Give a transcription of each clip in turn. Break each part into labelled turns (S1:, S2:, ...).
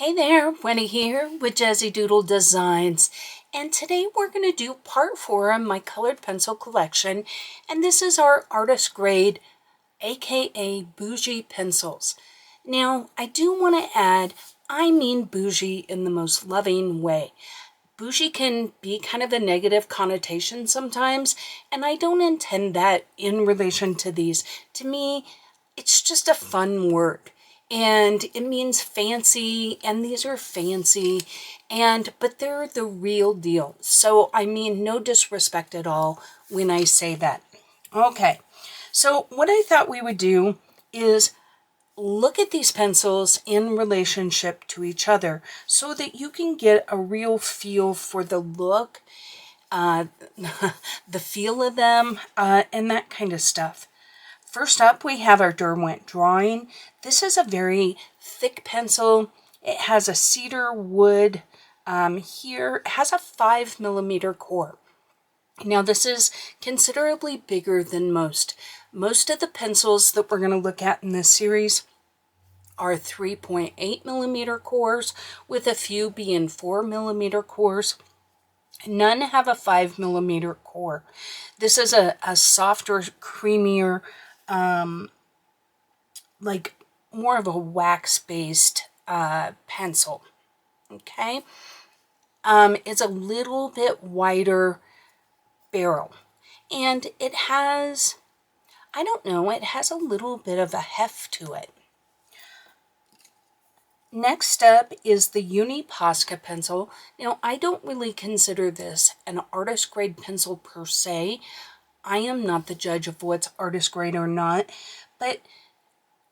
S1: Hey there, Winnie here with Jazzydoodledesigns, and today we're going to do part 4 of my colored pencil collection, and this is our artist grade, aka Bougie pencils. Now, I do want to add, I mean bougie in the most loving way. Bougie can be kind of a negative connotation sometimes, and I don't intend that in relation to these. To me, it's just a fun word. And it means fancy, and these are fancy, but they're the real deal. So I mean no disrespect at all when I say that. Okay, so what I thought we would do is look at these pencils in relationship to each other so that you can get a real feel for the look, the feel of them, and that kind of stuff. First up, we have our Derwent Drawing. This is a very thick pencil. It has a cedar wood here. It has a 5mm core. Now, this is considerably bigger than most. Most of the pencils that we're going to look at in this series are 3.8mm cores, with a few being 4mm cores. None have a 5mm core. This is a softer, creamier, like more of a wax-based pencil. Okay, it's a little bit wider barrel, and it has, I don't know, it has a little bit of a heft to it. Next up is the Uni Posca pencil. Now, I don't really consider this an artist grade pencil per se. I am not the judge of what's artist grade or not, but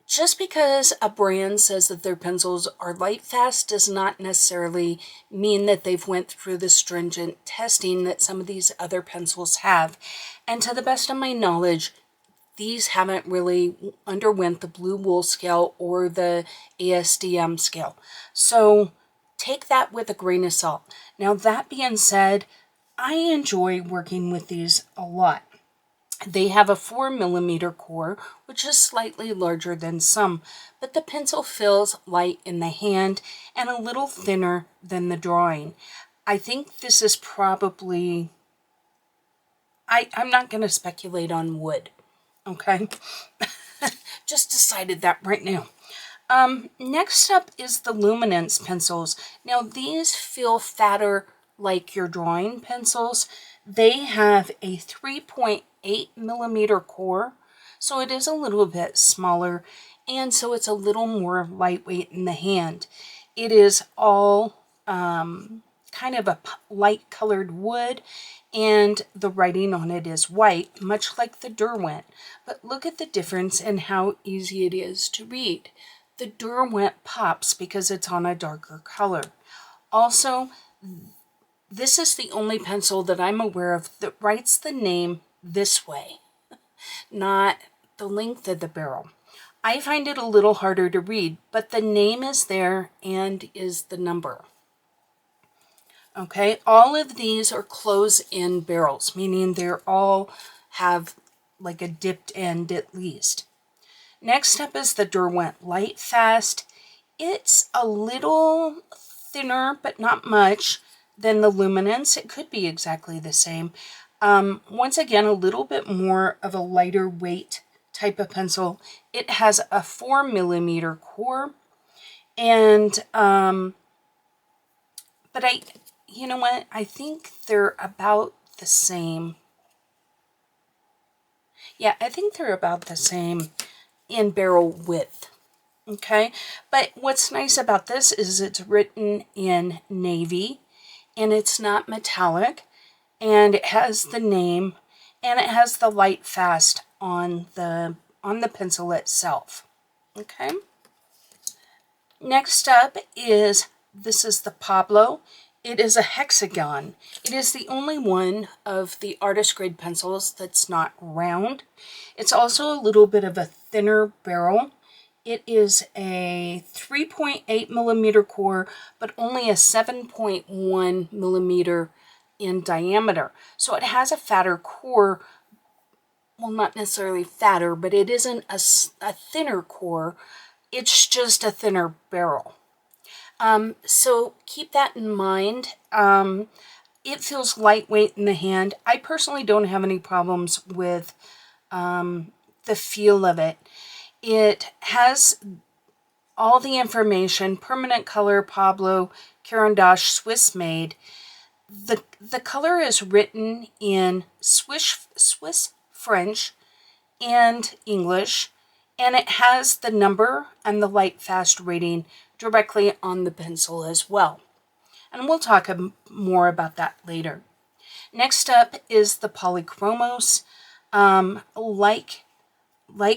S1: just because a brand says that their pencils are Lightfast does not necessarily mean that they've went through the stringent testing that some of these other pencils have. And to the best of my knowledge, these haven't really underwent the blue wool scale or the ASTM scale. So take that with a grain of salt. Now, that being said, I enjoy working with these a lot. They have a 4mm core, which is slightly larger than some, but the pencil feels light in the hand and a little thinner than the drawing. I think this is probably, I'm not going to speculate on wood, okay? Just decided that right now. Next up is the Luminance pencils. Now, these feel fatter like your drawing pencils. They have a 3.8mm core, so it is a little bit smaller, and so it's a little more lightweight in the hand. It is all kind of a light colored wood, and the writing on it is white, much like the Derwent. But look at the difference in how easy it is to read. The Derwent pops because it's on a darker color. Also, this is the only pencil that I'm aware of that writes the name this way, not the length of the barrel. I find it a little harder to read, but the name is there and is the number. Okay, all of these are close-in barrels, meaning they're all have like a dipped end at least. Next up is the Derwent Lightfast. It's a little thinner, but not much, than the Luminance. It could be exactly the same. Once again, a little bit more of a lighter weight type of pencil. It has a 4mm core, and but you know what? I think they're about the same. Yeah, I think they're about the same in barrel width. Okay, but what's nice about this is it's written in navy, and it's not metallic, and it has the name, and it has the Lightfast on the pencil itself. Okay. Next up is, this is the Pablo. It is a hexagon. It is the only one of the artist grade pencils that's not round. It's also a little bit of a thinner barrel. It is a 3.8mm core, but only a 7.1mm in diameter. So it has a fatter core. Well, not necessarily fatter, but it isn't a thinner core. It's just a thinner barrel. So keep that in mind. It feels lightweight in the hand. I personally don't have any problems with the feel of it. It has all the information, permanent color, Pablo, Caran d'Ache, Swiss made. The color is written in Swiss French and English, and it has the number and the Lightfast rating directly on the pencil as well. And we'll talk more about that later. Next up is the Polychromos. Like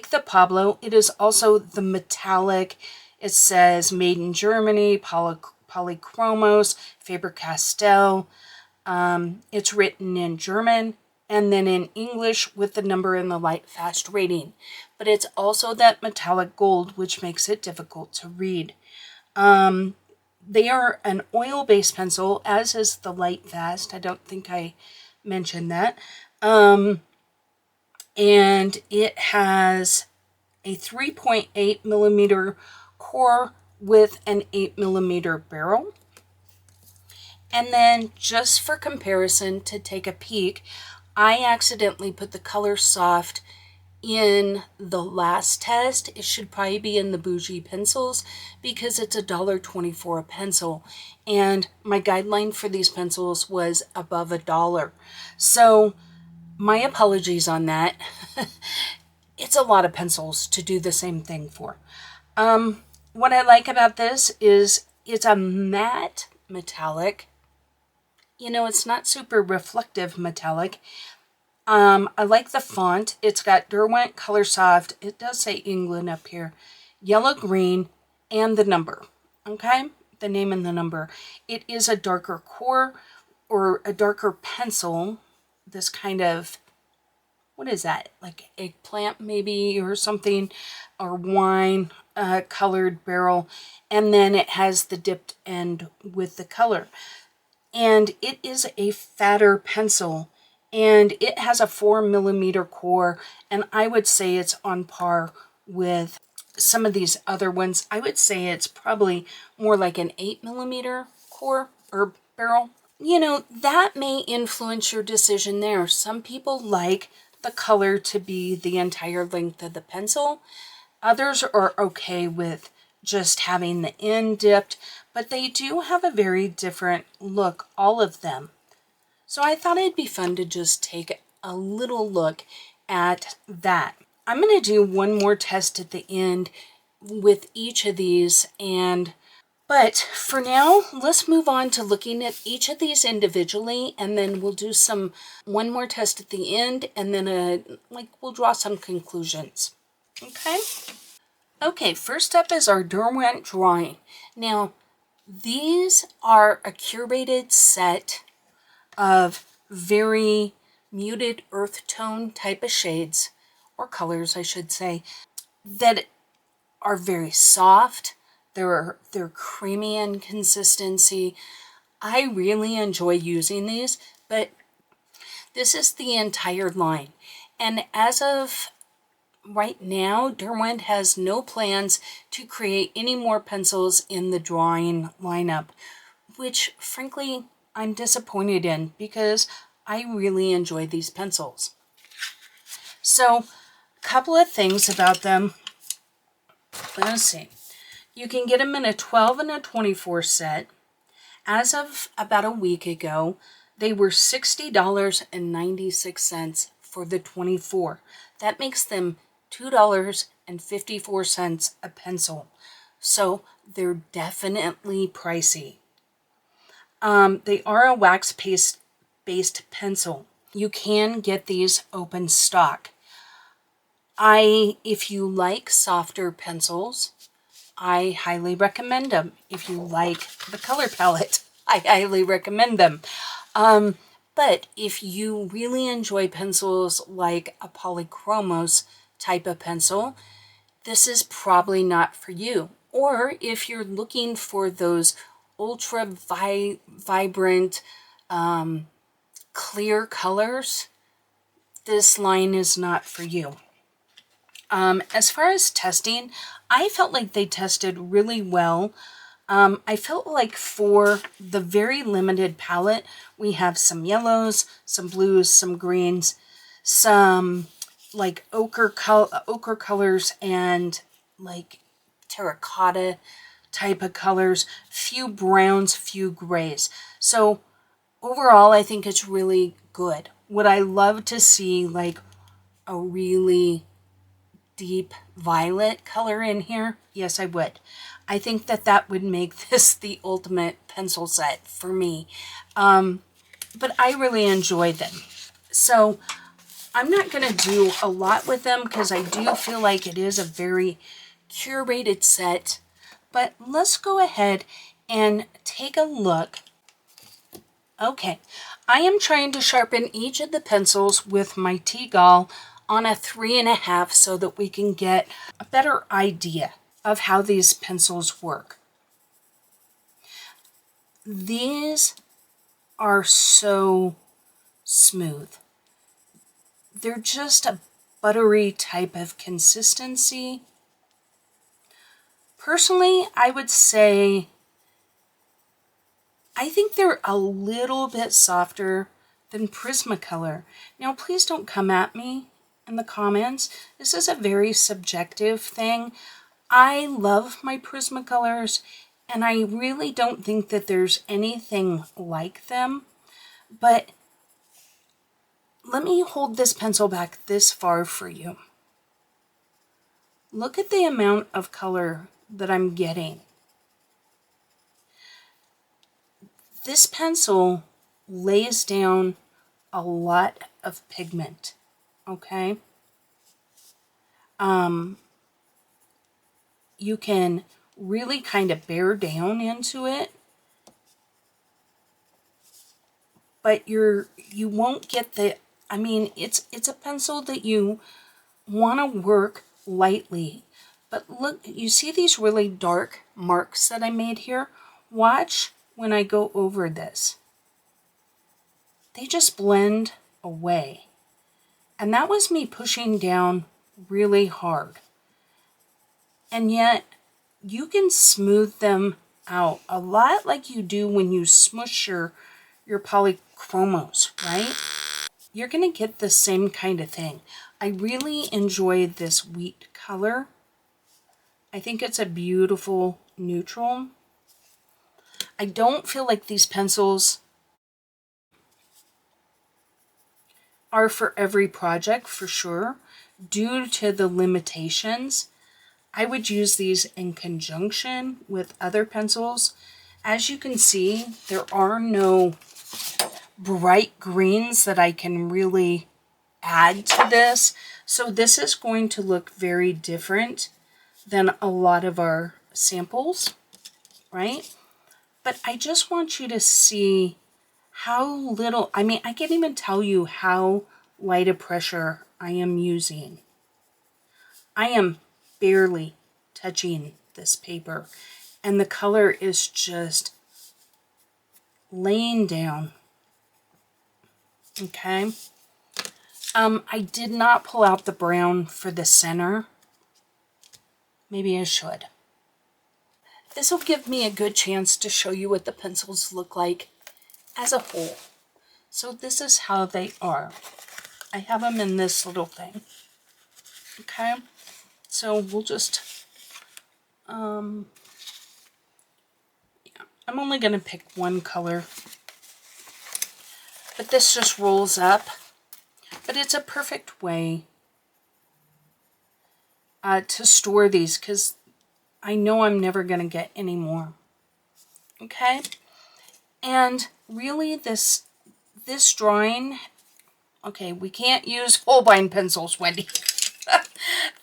S1: the Pablo, it is also the metallic. It says made in Germany, Polychromos, Faber-Castell. It's written in German and then in English with the number and the Lightfast rating. But it's also that metallic gold, which makes it difficult to read. They are an oil-based pencil, as is the Lightfast. I don't think I mentioned that. And it has a 3.8 millimeter core with an 8 millimeter barrel. And then just for comparison, to take a peek, I accidentally put the color soft in the last test. It should probably be in the Bougie pencils because it's $1.24 a pencil. And my guideline for these pencils was above $1. So my apologies on that. It's a lot of pencils to do the same thing for. What I like about this is it's a matte metallic. You know, it's not super reflective metallic. I like the font. It's got Derwent Color Soft. It does say England up here. Yellow, green, and the number. Okay? The name and the number. It is a darker core or a darker pencil. This kind of, what is that? Like eggplant maybe or something, or wine colored barrel. And then it has the dipped end with the color. And it is a fatter pencil. And it has a 4 millimeter core. And I would say it's on par with some of these other ones. I would say it's probably more like an 8 millimeter core or barrel. You know, that may influence your decision there. Some people like the color to be the entire length of the pencil. Others are okay with just having the end dipped, but they do have a very different look, all of them. So I thought it'd be fun to just take a little look at that. I'm going to do one more test at the end with each of these, but for now, let's move on to looking at each of these individually, and then we'll do one more test at the end, and then we'll draw some conclusions. Okay? Okay, first up is our Derwent Drawing. Now, these are a curated set of very muted earth tone type of shades, or colors I should say, that are very soft. They're creamy in consistency. I really enjoy using these, but this is the entire line. And as of right now, Derwent has no plans to create any more pencils in the drawing lineup, which frankly I'm disappointed in because I really enjoy these pencils. So, a couple of things about them. Let's see. You can get them in a 12 and a 24 set. As of about a week ago, they were $60.96 for the 24. That makes them $2.54 a pencil. So they're definitely pricey. They are a wax paste based pencil. You can get these open stock. If you like softer pencils, I highly recommend them. If you like the color palette, I highly recommend them. But if you really enjoy pencils like a Polychromos type of pencil, this is probably not for you. Or if you're looking for those ultra vibrant, clear colors, this line is not for you. As far as testing, I felt like they tested really well. I felt like for the very limited palette, we have some yellows, some blues, some greens, some like ochre colors, and like terracotta type of colors, few browns, few grays. So overall, I think it's really good. Would I love to see like a really deep violet color in here? Yes, I would. I think that that would make this the ultimate pencil set for me. But I really enjoyed them. So I'm not going to do a lot with them because I do feel like it is a very curated set. But let's go ahead and take a look. Okay, I am trying to sharpen each of the pencils with my T-Gall on a 3.5 so that we can get a better idea of how these pencils work. These are so smooth. They're just a buttery type of consistency. Personally, I would say I think they're a little bit softer than Prismacolor. Now, please don't come at me in the comments. This is a very subjective thing. I love my Prismacolors, and I really don't think that there's anything like them. But let me hold this pencil back this far for you. Look at the amount of color that I'm getting. This pencil lays down a lot of pigment, okay? You can really kind of bear down into it, but you won't get the, I mean, it's a pencil that you want to work lightly. But look, you see these really dark marks that I made here? Watch when I go over this. They just blend away. And that was me pushing down really hard. And yet, you can smooth them out a lot like you do when you smush your Polychromos, right? You're going to get the same kind of thing. I really enjoyed this wheat color. I think it's a beautiful neutral. I don't feel like these pencils are for every project for sure, due to the limitations. I would use these in conjunction with other pencils. As you can see, there are no bright greens that I can really add to this. So this is going to look very different than a lot of our samples, right? But I just want you to see how little, I mean, I can't even tell you how light a pressure I am using. I am barely touching this paper, and the color is just laying down. Okay. I did not pull out the brown for the center. Maybe I should. This will give me a good chance to show you what the pencils look like as a whole. So this is how they are. I have them in this little thing. Okay. So we'll just, yeah, I'm only going to pick one color. But this just rolls up. But it's a perfect way to store these because I know I'm never going to get any more. Okay? And really this drawing, okay, we can't use Holbein pencils, Wendy.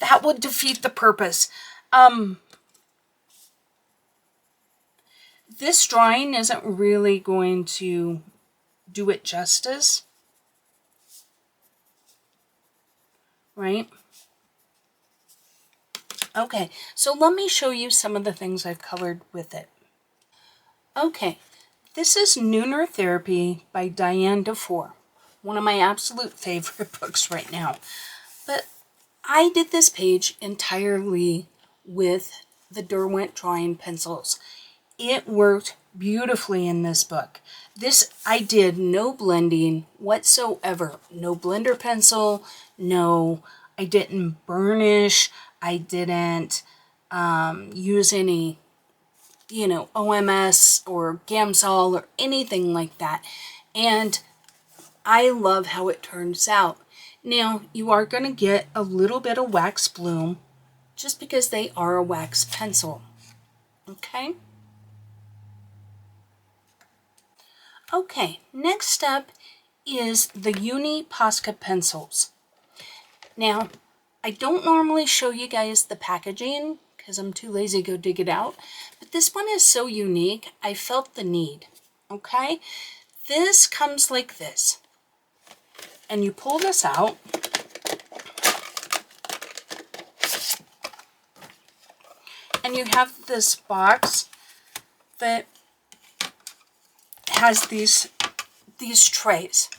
S1: That would defeat the purpose. This drawing isn't really going to do it justice, right? Okay, so let me show you some of the things I've colored with it. Okay, this is Nooner Therapy by Diane DeFore, one of my absolute favorite books right now. But I did this page entirely with the Derwent Drawing pencils. it worked beautifully in this book. This, I did no blending whatsoever. No blender pencil, no, I didn't burnish, I didn't use any, you know, OMS or Gamsol or anything like that. And I love how it turns out. Now, you are going to get a little bit of wax bloom just because they are a wax pencil. Okay? Okay, next up is the Uni Posca pencils. Now, I don't normally show you guys the packaging because I'm too lazy to go dig it out, but this one is so unique, I felt the need. Okay? This comes like this. And you pull this out. And you have this box that has these trays.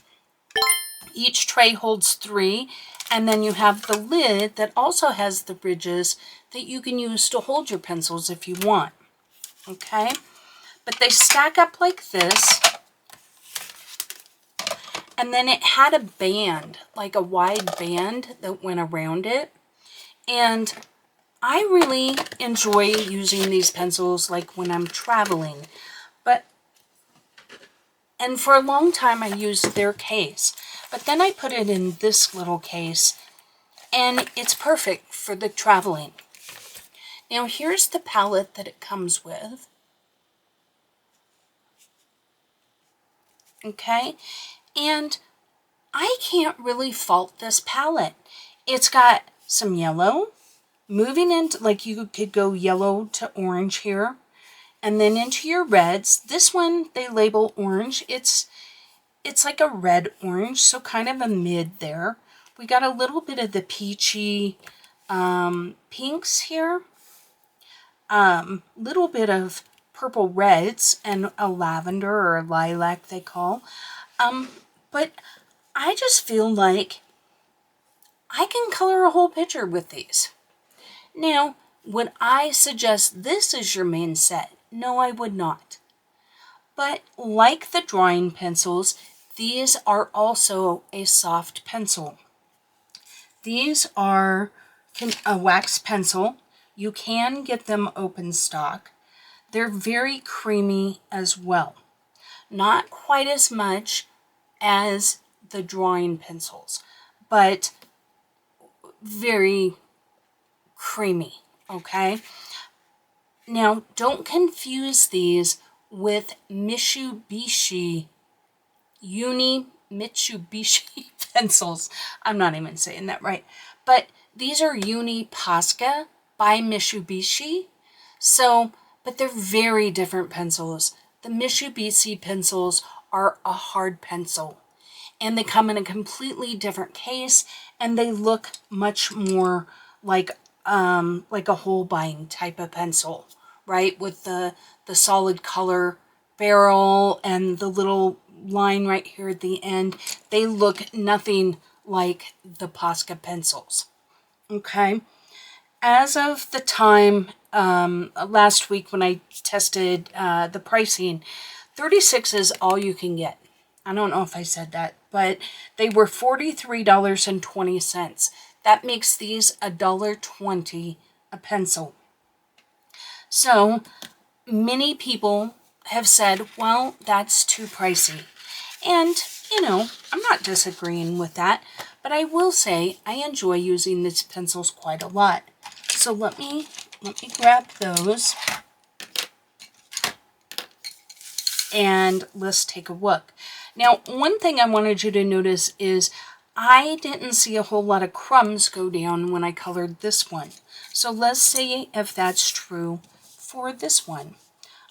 S1: Each tray holds 3, and then you have the lid that also has the ridges that you can use to hold your pencils if you want. Okay? But they stack up like this. And then it had a band, like a wide band that went around it. And I really enjoy using these pencils like when I'm traveling. And for a long time I used their case. But then I put it in this little case, and it's perfect for the traveling. Now here's the palette that it comes with. Okay, and I can't really fault this palette. It's got some yellow, moving into, like you could go yellow to orange here, and then into your reds. This one they label orange. It's like a red orange, so kind of a mid there. We got a little bit of the peachy pinks here, little bit of purple reds and a lavender or a lilac they call. But I just feel like I can color a whole picture with these. Now, would I suggest this as your main set? No, I would not. But like the drawing pencils, these are also a soft pencil. These are a wax pencil. You can get them open stock. They're very creamy as well. Not quite as much as the drawing pencils, but very creamy, okay? Now, don't confuse these with Mitsubishi pencils. I'm not even saying that right. But these are Uni Posca by Mitsubishi. So, but they're very different pencils. The Mitsubishi pencils are a hard pencil. And they come in a completely different case, and they look much more like a Holbein type of pencil, right? With the solid color barrel and the little line right here at the end. They look nothing like the Posca pencils. Okay. As of the time last week when I tested the pricing, 36 is all you can get. I don't know if I said that, but they were $43.20. That makes these $1.20 a pencil. So many people have said, well, that's too pricey. And, you know, I'm not disagreeing with that, but I will say I enjoy using these pencils quite a lot. So let me grab those and let's take a look. Now, one thing I wanted you to notice is I didn't see a whole lot of crumbs go down when I colored this one. So let's see if that's true for this one.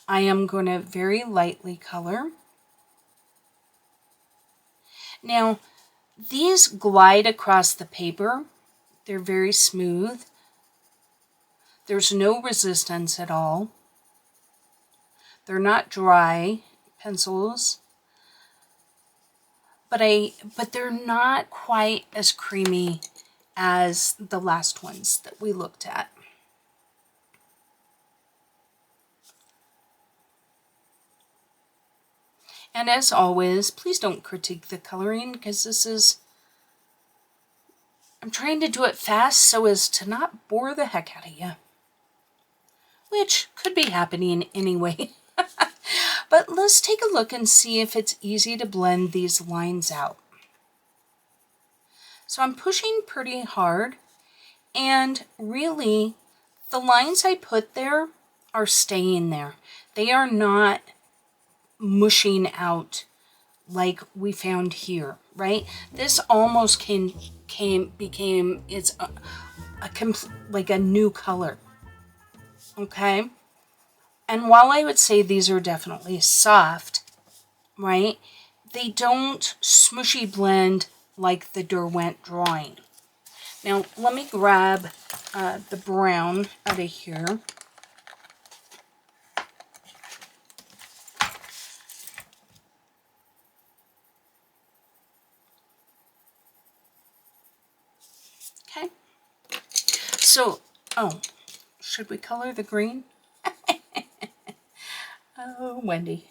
S1: I am going to very lightly color. Now, these glide across the paper. They're very smooth. There's no resistance at all. They're not dry pencils. But they're not quite as creamy as the last ones that we looked at. And as always, please don't critique the coloring, because I'm trying to do it fast so as to not bore the heck out of you. Which could be happening anyway. But let's take a look and see if it's easy to blend these lines out. So I'm pushing pretty hard, and really the lines I put there are staying there. They are not mushing out like we found here, right? This almost became it's like a new color. Okay? And while I would say these are definitely soft, right? They don't smushy blend like the Derwent Drawing. Now, let me grab the brown out of here. Okay. So, oh, should we color the green? Oh, Wendy.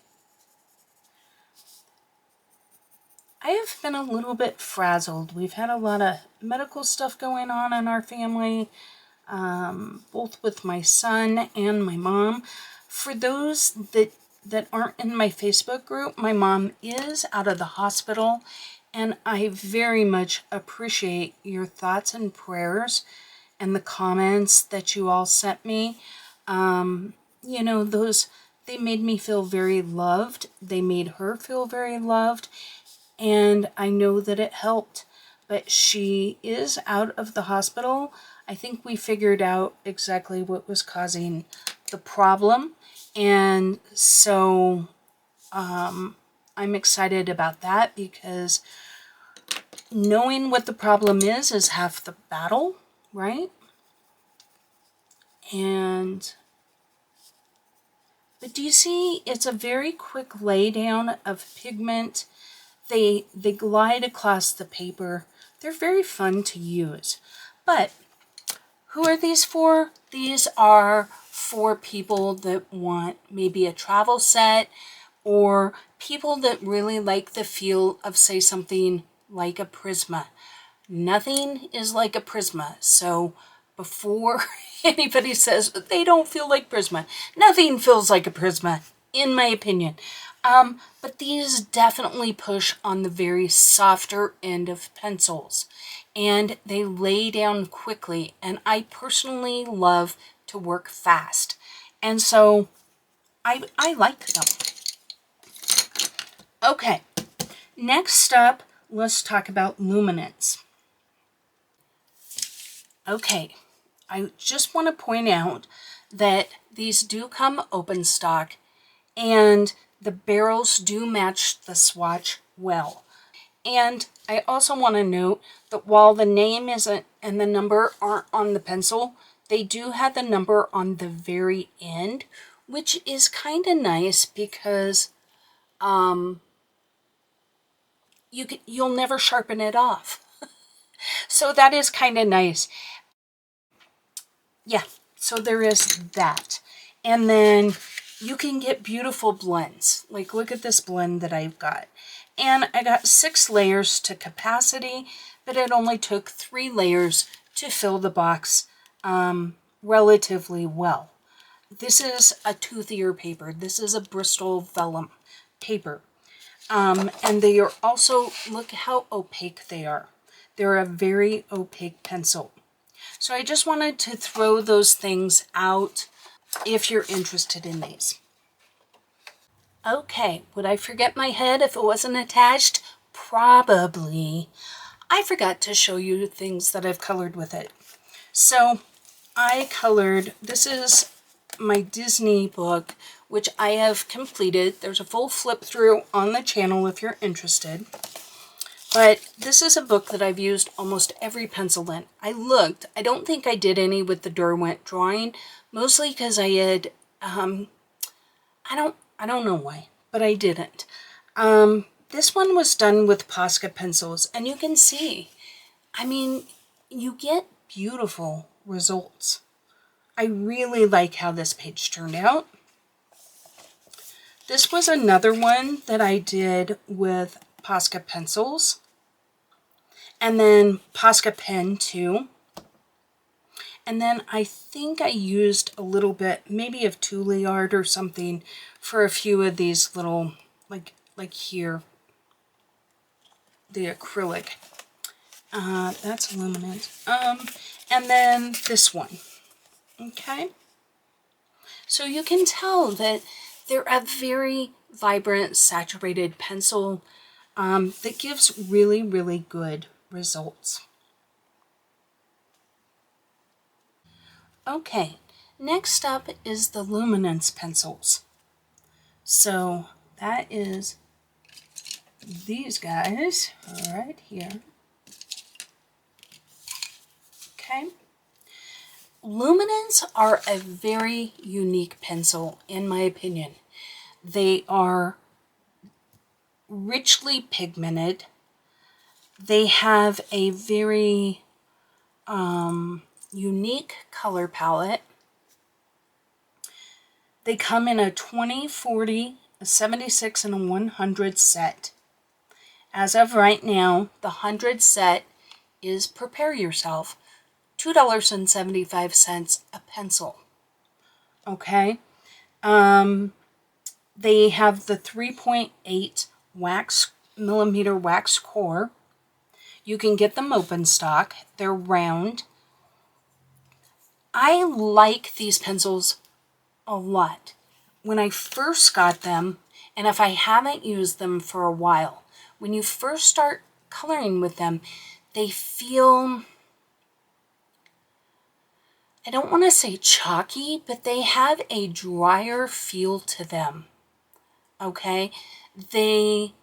S1: I have been a little bit frazzled. We've had a lot of medical stuff going on in our family, both with my son and my mom. For those that aren't in my Facebook group, my mom is out of the hospital, and I very much appreciate your thoughts and prayers and the comments that you all sent me. You know, they made me feel very loved. They made her feel very loved. And I know that it helped. But she is out of the hospital. I think we figured out exactly what was causing the problem. And so I'm excited about that, because knowing what the problem is half the battle, right? But do you see, it's a very quick lay down of pigment. They glide across the paper. They're very fun to use. But who are these for? These are for people that want maybe a travel set, or people that really like the feel of, say, something like a Prisma. Nothing is like a Prisma. So before anybody says they don't feel like Prisma, nothing feels like a Prisma, in my opinion. But these definitely push on the very softer end of pencils, and they lay down quickly, and I personally love to work fast, and so I like them. Okay, next up, let's talk about Luminance. Okay, I just want to point out that these do come open stock, and the barrels do match the swatch well. And I also want to note that while the name isn't and the number aren't on the pencil, they do have the number on the very end, which is kind of nice, because you'll never sharpen it off. So that is kind of nice. Yeah, so there is that. And then you can get beautiful blends. Like, look at this blend that I've got. And I got 6 layers to capacity, but it only took 3 layers to fill the box relatively well. This is a toothier paper. This is a Bristol vellum paper. And they are also, look how opaque they are. They're a very opaque pencil. So I just wanted to throw those things out if you're interested in these. Okay, would I forget my head if it wasn't attached? Probably. I forgot to show you things that I've colored with it. So I colored, this is my Disney book, which I have completed. There's a full flip through on the channel if you're interested. But this is a book that I've used almost every pencil in. I looked. I don't think I did any with the Derwent Drawing, mostly because I had, I don't know why, but I didn't. This one was done with Posca pencils, and you can see, I mean, you get beautiful results. I really like how this page turned out. This was another one that I did with Posca pencils. And then Posca pen too. And then I think I used a little bit, maybe of Thule art or something, for a few of these little, like here, the acrylic. That's Luminance. And then this one. Okay. So you can tell that they're a very vibrant, saturated pencil that gives really, really good results. Okay, next up is the Luminance pencils. So that is these guys right here. Okay. Luminance are a very unique pencil, in my opinion. They are richly pigmented. They have a very unique color palette. They come in a 20, 40, a 76, and a 100 set. As of right now, the 100 set is, prepare yourself, $2.75 a pencil. Okay. They have the 3.8 millimeter wax core. You can get them open stock. They're round. I like these pencils a lot. When I first got them, and if I haven't used them for a while, when you first start coloring with them, they feel, I don't want to say chalky, but they have a drier feel to them. Okay? They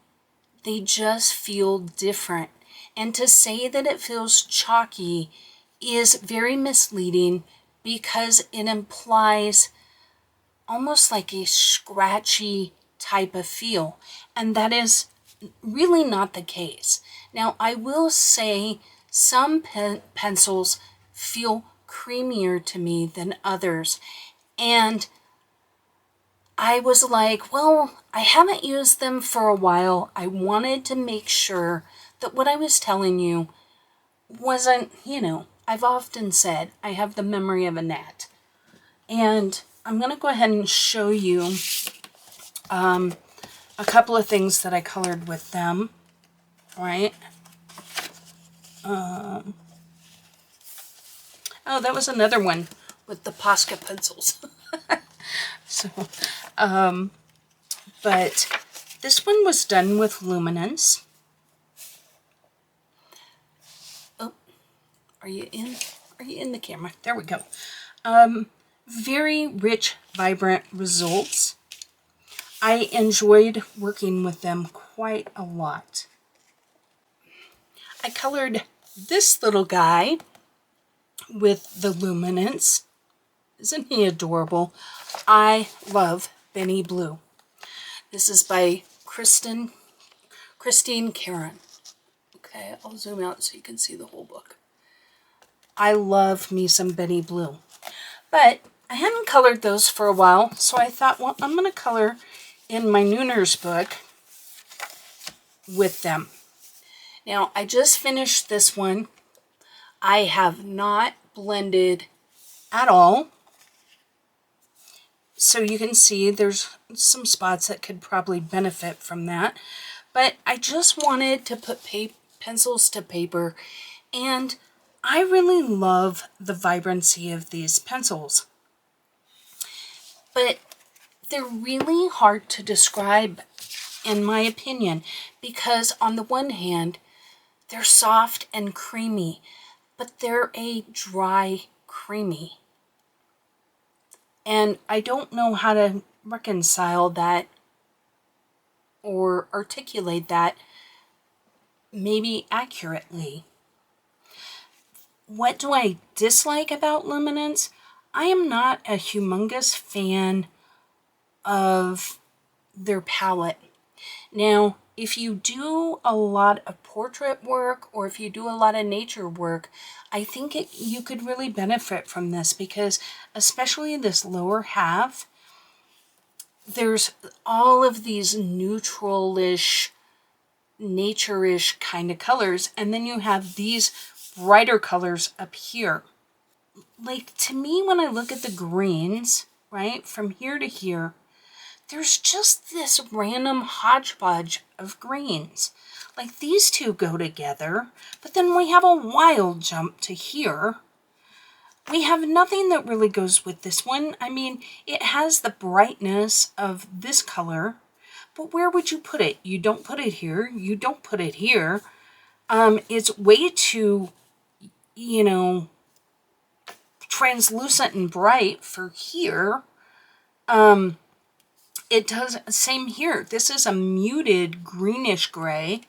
S1: just feel different. And to say that it feels chalky is very misleading because it implies almost like a scratchy type of feel. And that is really not the case. Now, I will say some pencils feel creamier to me than others. And I was like, well, I haven't used them for a while. I wanted to make sure that what I was telling you wasn't, I've often said I have the memory of a gnat. And I'm going to go ahead and show you a couple of things that I colored with them, right? Oh, that was another one with the Posca pencils. So, but this one was done with Luminance. Oh, are you in the camera? There we go. Very rich, vibrant results. I enjoyed working with them quite a lot. I colored this little guy with the Luminance. Isn't he adorable? I love Benny Blue. This is by Christine Karen. Okay, I'll zoom out so you can see the whole book. I love me some Benny Blue. But I hadn't colored those for a while, so I thought, well, I'm going to color in my Nooners book with them. Now, I just finished this one. I have not blended at all. So you can see there's some spots that could probably benefit from that. But I just wanted to put pencils to paper, and I really love the vibrancy of these pencils. But they're really hard to describe, in my opinion, because on the one hand, they're soft and creamy, but they're a dry creamy. And I don't know how to reconcile that or articulate that maybe accurately. What do I dislike about Luminance? I am not a humongous fan of their palette. Now, if you do a lot of portrait work or if you do a lot of nature work, I think you could really benefit from this because especially this lower half, there's all of these neutral-ish, nature-ish kind of colors, and then you have these brighter colors up here. Like, to me, when I look at the greens, right, from here to here, there's just this random hodgepodge of greens. Like, these two go together, but then we have a wild jump to here. We have nothing that really goes with this one. I mean, it has the brightness of this color, but where would you put it? You don't put it here. You don't put it here. It's way too, you know, translucent and bright for here. It does, same here. This is a muted greenish gray.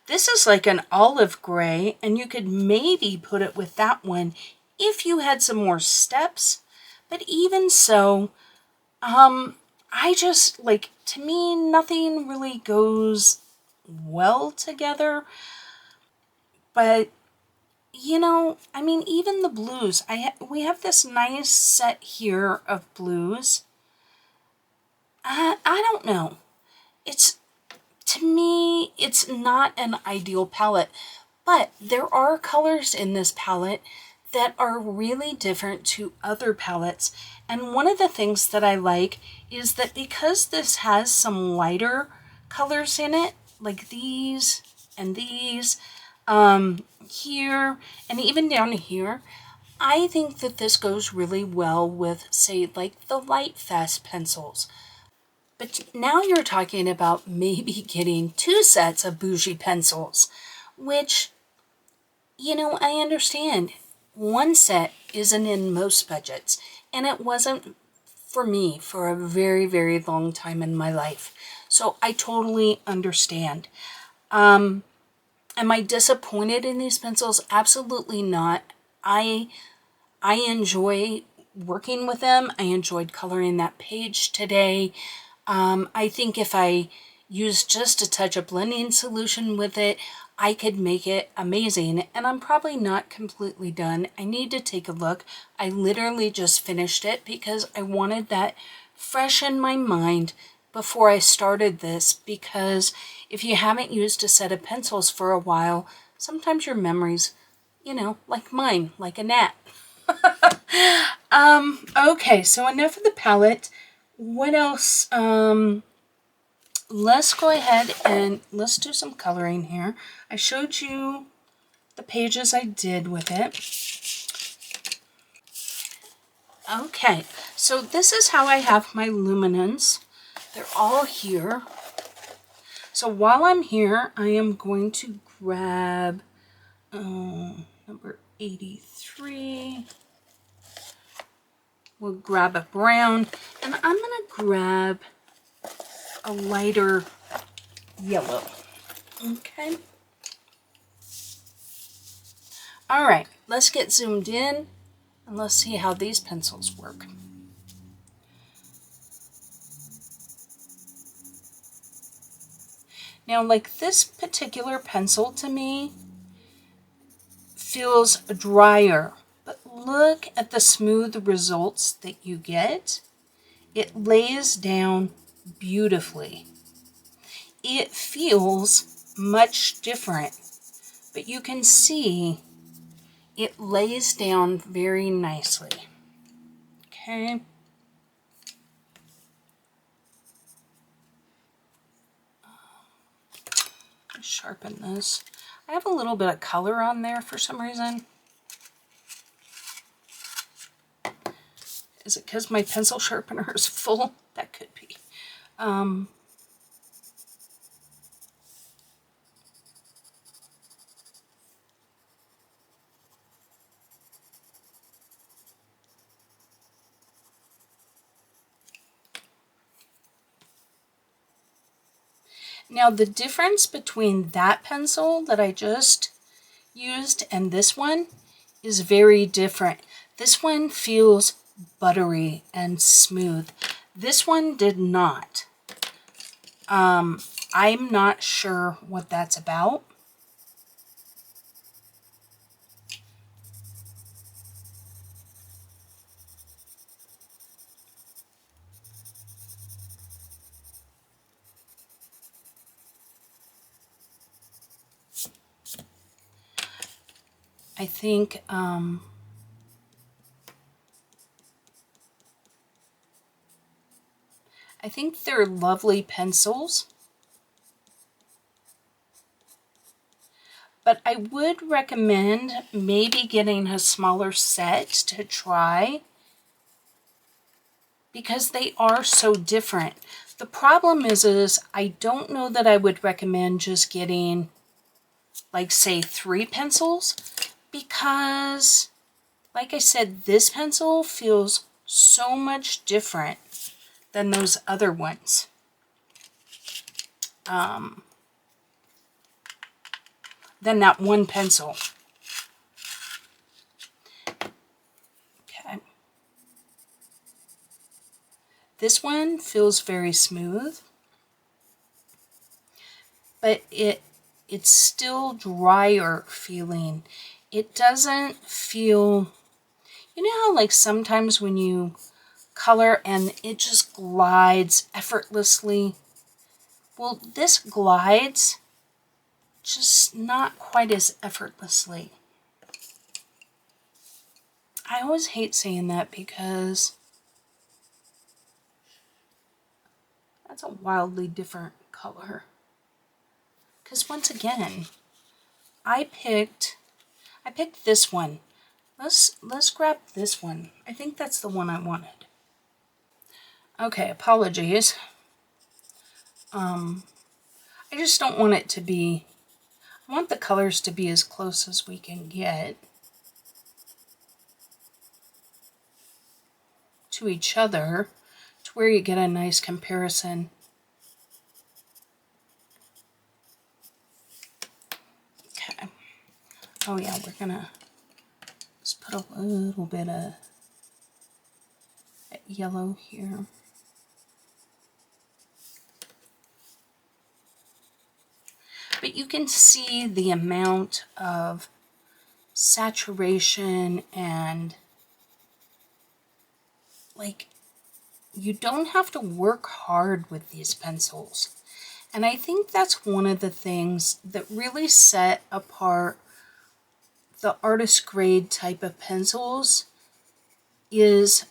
S1: This is like an olive gray, and you could maybe put it with that one if you had some more steps. But even so, I just, like, to me, nothing really goes well together. But, you know, I mean, even the blues, we have this nice set here of blues. I don't know. To me, it's not an ideal palette, but there are colors in this palette that are really different to other palettes. And one of the things that I like is that because this has some lighter colors in it, like these and these, here, and even down here, I think that this goes really well with, say, like the Lightfast pencils. But now you're talking about maybe getting 2 sets of Bougie pencils, which, you know, I understand. One set isn't in most budgets, and it wasn't for me for a very, very long time in my life. So I totally understand. Am I disappointed in these pencils? Absolutely not. I enjoy working with them. I enjoyed coloring that page today. I think if I use just a touch of blending solution with it, I could make it amazing. And I'm probably not completely done. I need to take a look. I literally just finished it because I wanted that fresh in my mind before I started this, because if you haven't used a set of pencils for a while, sometimes your memories, you know, like mine, like a gnat. Okay, so enough of the palette. What else? Let's go ahead and let's do some coloring here. I showed you the pages I did with it. Okay, so this is how I have my Luminance. They're all here. So while I'm here, I am going to grab number 83. We'll grab a brown, and I'm going to grab a lighter yellow. Okay. All right, let's get zoomed in and let's see how these pencils work. Now, like, this particular pencil to me feels drier, but look at the smooth results that you get. It lays down beautifully. It feels much different, but you can see it lays down very nicely. Okay. Sharpen this. I have a little bit of color on there for some reason. Is it because my pencil sharpener is full? That could be. Now the difference between that pencil that I just used and this one is very different. This one feels buttery and smooth. This one did not. I'm not sure what that's about. I think they're lovely pencils, but I would recommend maybe getting a smaller set to try because they are so different. The problem is I don't know that I would recommend just getting, like, say 3 pencils, because like I said, this pencil feels so much different than those other ones. Than that one pencil. Okay. This one feels very smooth, but it's still drier feeling. It doesn't feel, you know how like sometimes when you color and it just glides effortlessly? Well, this glides, just not quite as effortlessly. I always hate saying that because that's a wildly different color. Because once again, I picked this one. Let's grab this one. I think that's the one I wanted. Okay, apologies. I just don't want it to be, I want the colors to be as close as we can get to each other to where you get a nice comparison. Okay. Oh yeah, we're gonna just put a little bit of that yellow here. But you can see the amount of saturation and, like, you don't have to work hard with these pencils. And I think that's one of the things that really set apart the artist grade type of pencils is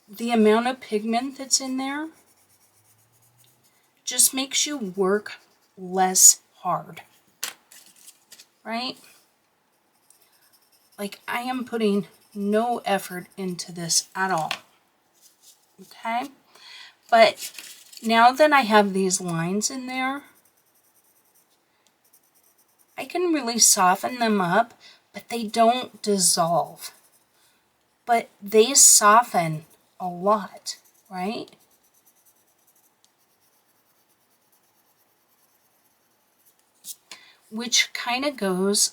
S1: the amount of pigment that's in there just makes you work less hard, right? Like, I am putting no effort into this at all, okay? But now that I have these lines in there, I can really soften them up, but they don't dissolve. But they soften a lot, right? Which kind of goes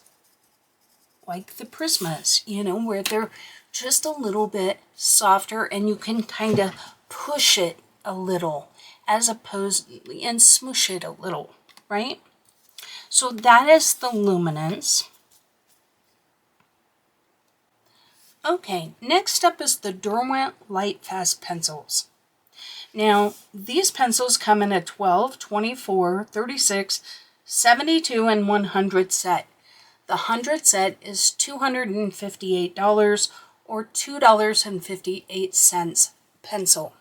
S1: like the Prismas, you know, where they're just a little bit softer and you can kind of push it a little as opposed, and smoosh it a little, right? So that is the Luminance. Okay, next up is the Derwent Lightfast pencils. Now, these pencils come in a 12, 24, 36, 72, and 100 set. The 100 set is $258 or $2.58 pencil.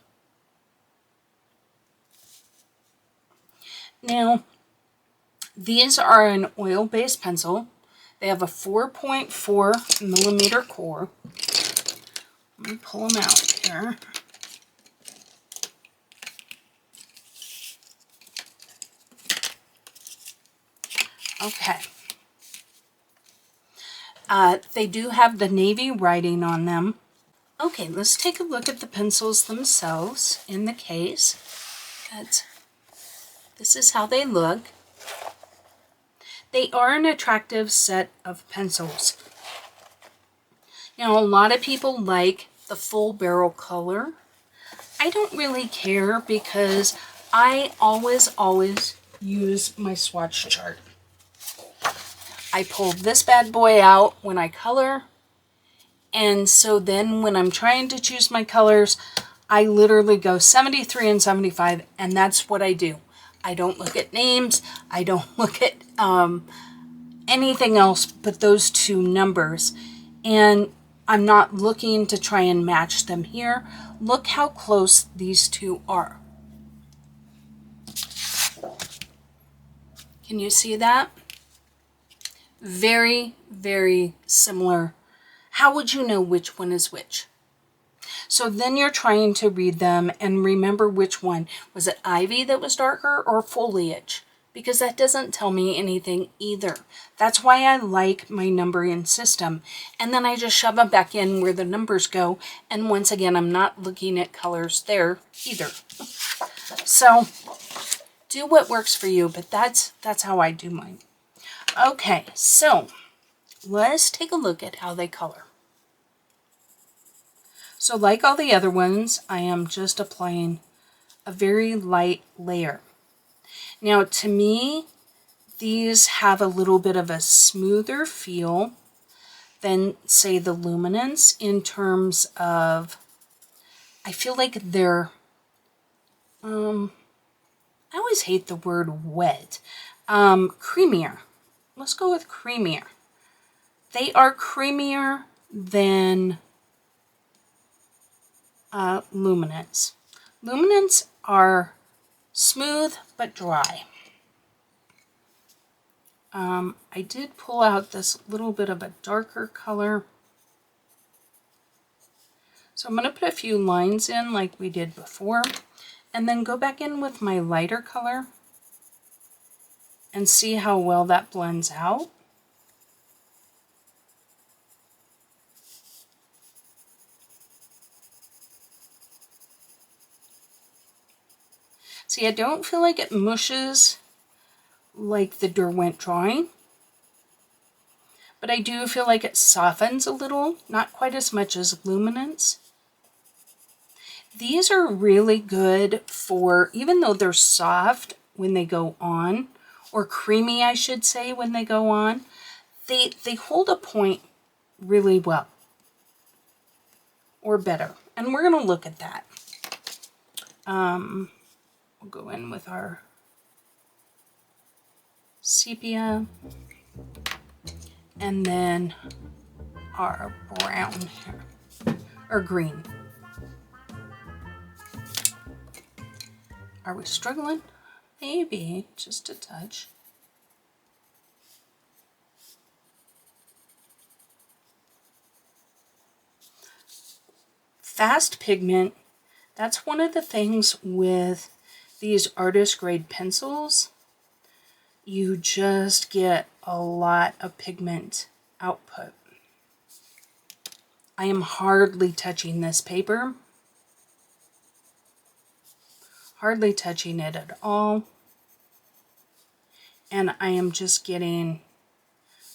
S1: Now, these are an oil-based pencil. They have a 4.4 millimeter core. Let me pull them out here. Okay. They do have the navy writing on them. Okay, let's take a look at the pencils themselves in the case. This is how they look. They are an attractive set of pencils. Now, a lot of people like the full barrel color. I don't really care because I always use my swatch chart. I pull this bad boy out when I color, and so then when I'm trying to choose my colors, I literally go 73 and 75, and that's what I do. I don't look at names. I don't look at anything else but those two numbers. And I'm not looking to try and match them here. Look how close these two are. Can you see that? Very, very similar. How would you know which one is which? So then you're trying to read them and remember which one. Was it ivy that was darker or foliage? Because that doesn't tell me anything either. That's why I like my numbering system. And then I just shove them back in where the numbers go. And once again, I'm not looking at colors there either. So do what works for you, but that's how I do mine. Okay, so let's take a look at how they color. So like all the other ones, I am just applying a very light layer. Now to me, these have a little bit of a smoother feel than say the Luminance in terms of, I feel like they're, I always hate the word wet, creamier. Let's go with creamier. They are creamier than Luminance. Luminance are smooth but dry. I did pull out this little bit of a darker color. So I'm going to put a few lines in like we did before, and then go back in with my lighter color and see how well that blends out. See, I don't feel like it mushes like the Derwent Drawing, but I do feel like it softens a little, not quite as much as Luminance. These are really good for, even though they're soft when they go on, or creamy I should say when they go on, they hold a point really well, or better. And we're going to look at that. We'll go in with our sepia and then our brown here, or green. Are we struggling? Maybe just a touch. Fast pigment, that's one of the things with these artist grade pencils. You just get a lot of pigment output. I am hardly touching this paper. Hardly touching it at all. And I am just getting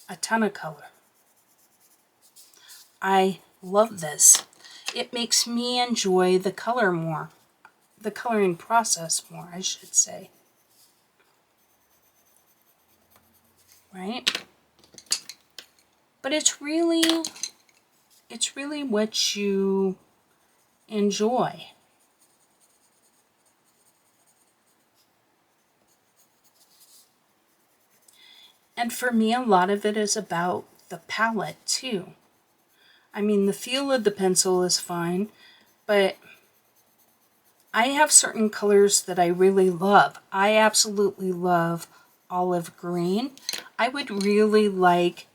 S1: a ton of color. I love this. It makes me enjoy the color more. The coloring process more, I should say. Right? But it's really what you enjoy. And for me, a lot of it is about the palette too. I mean, the feel of the pencil is fine, but I have certain colors that I really love. I absolutely love olive green. I would really like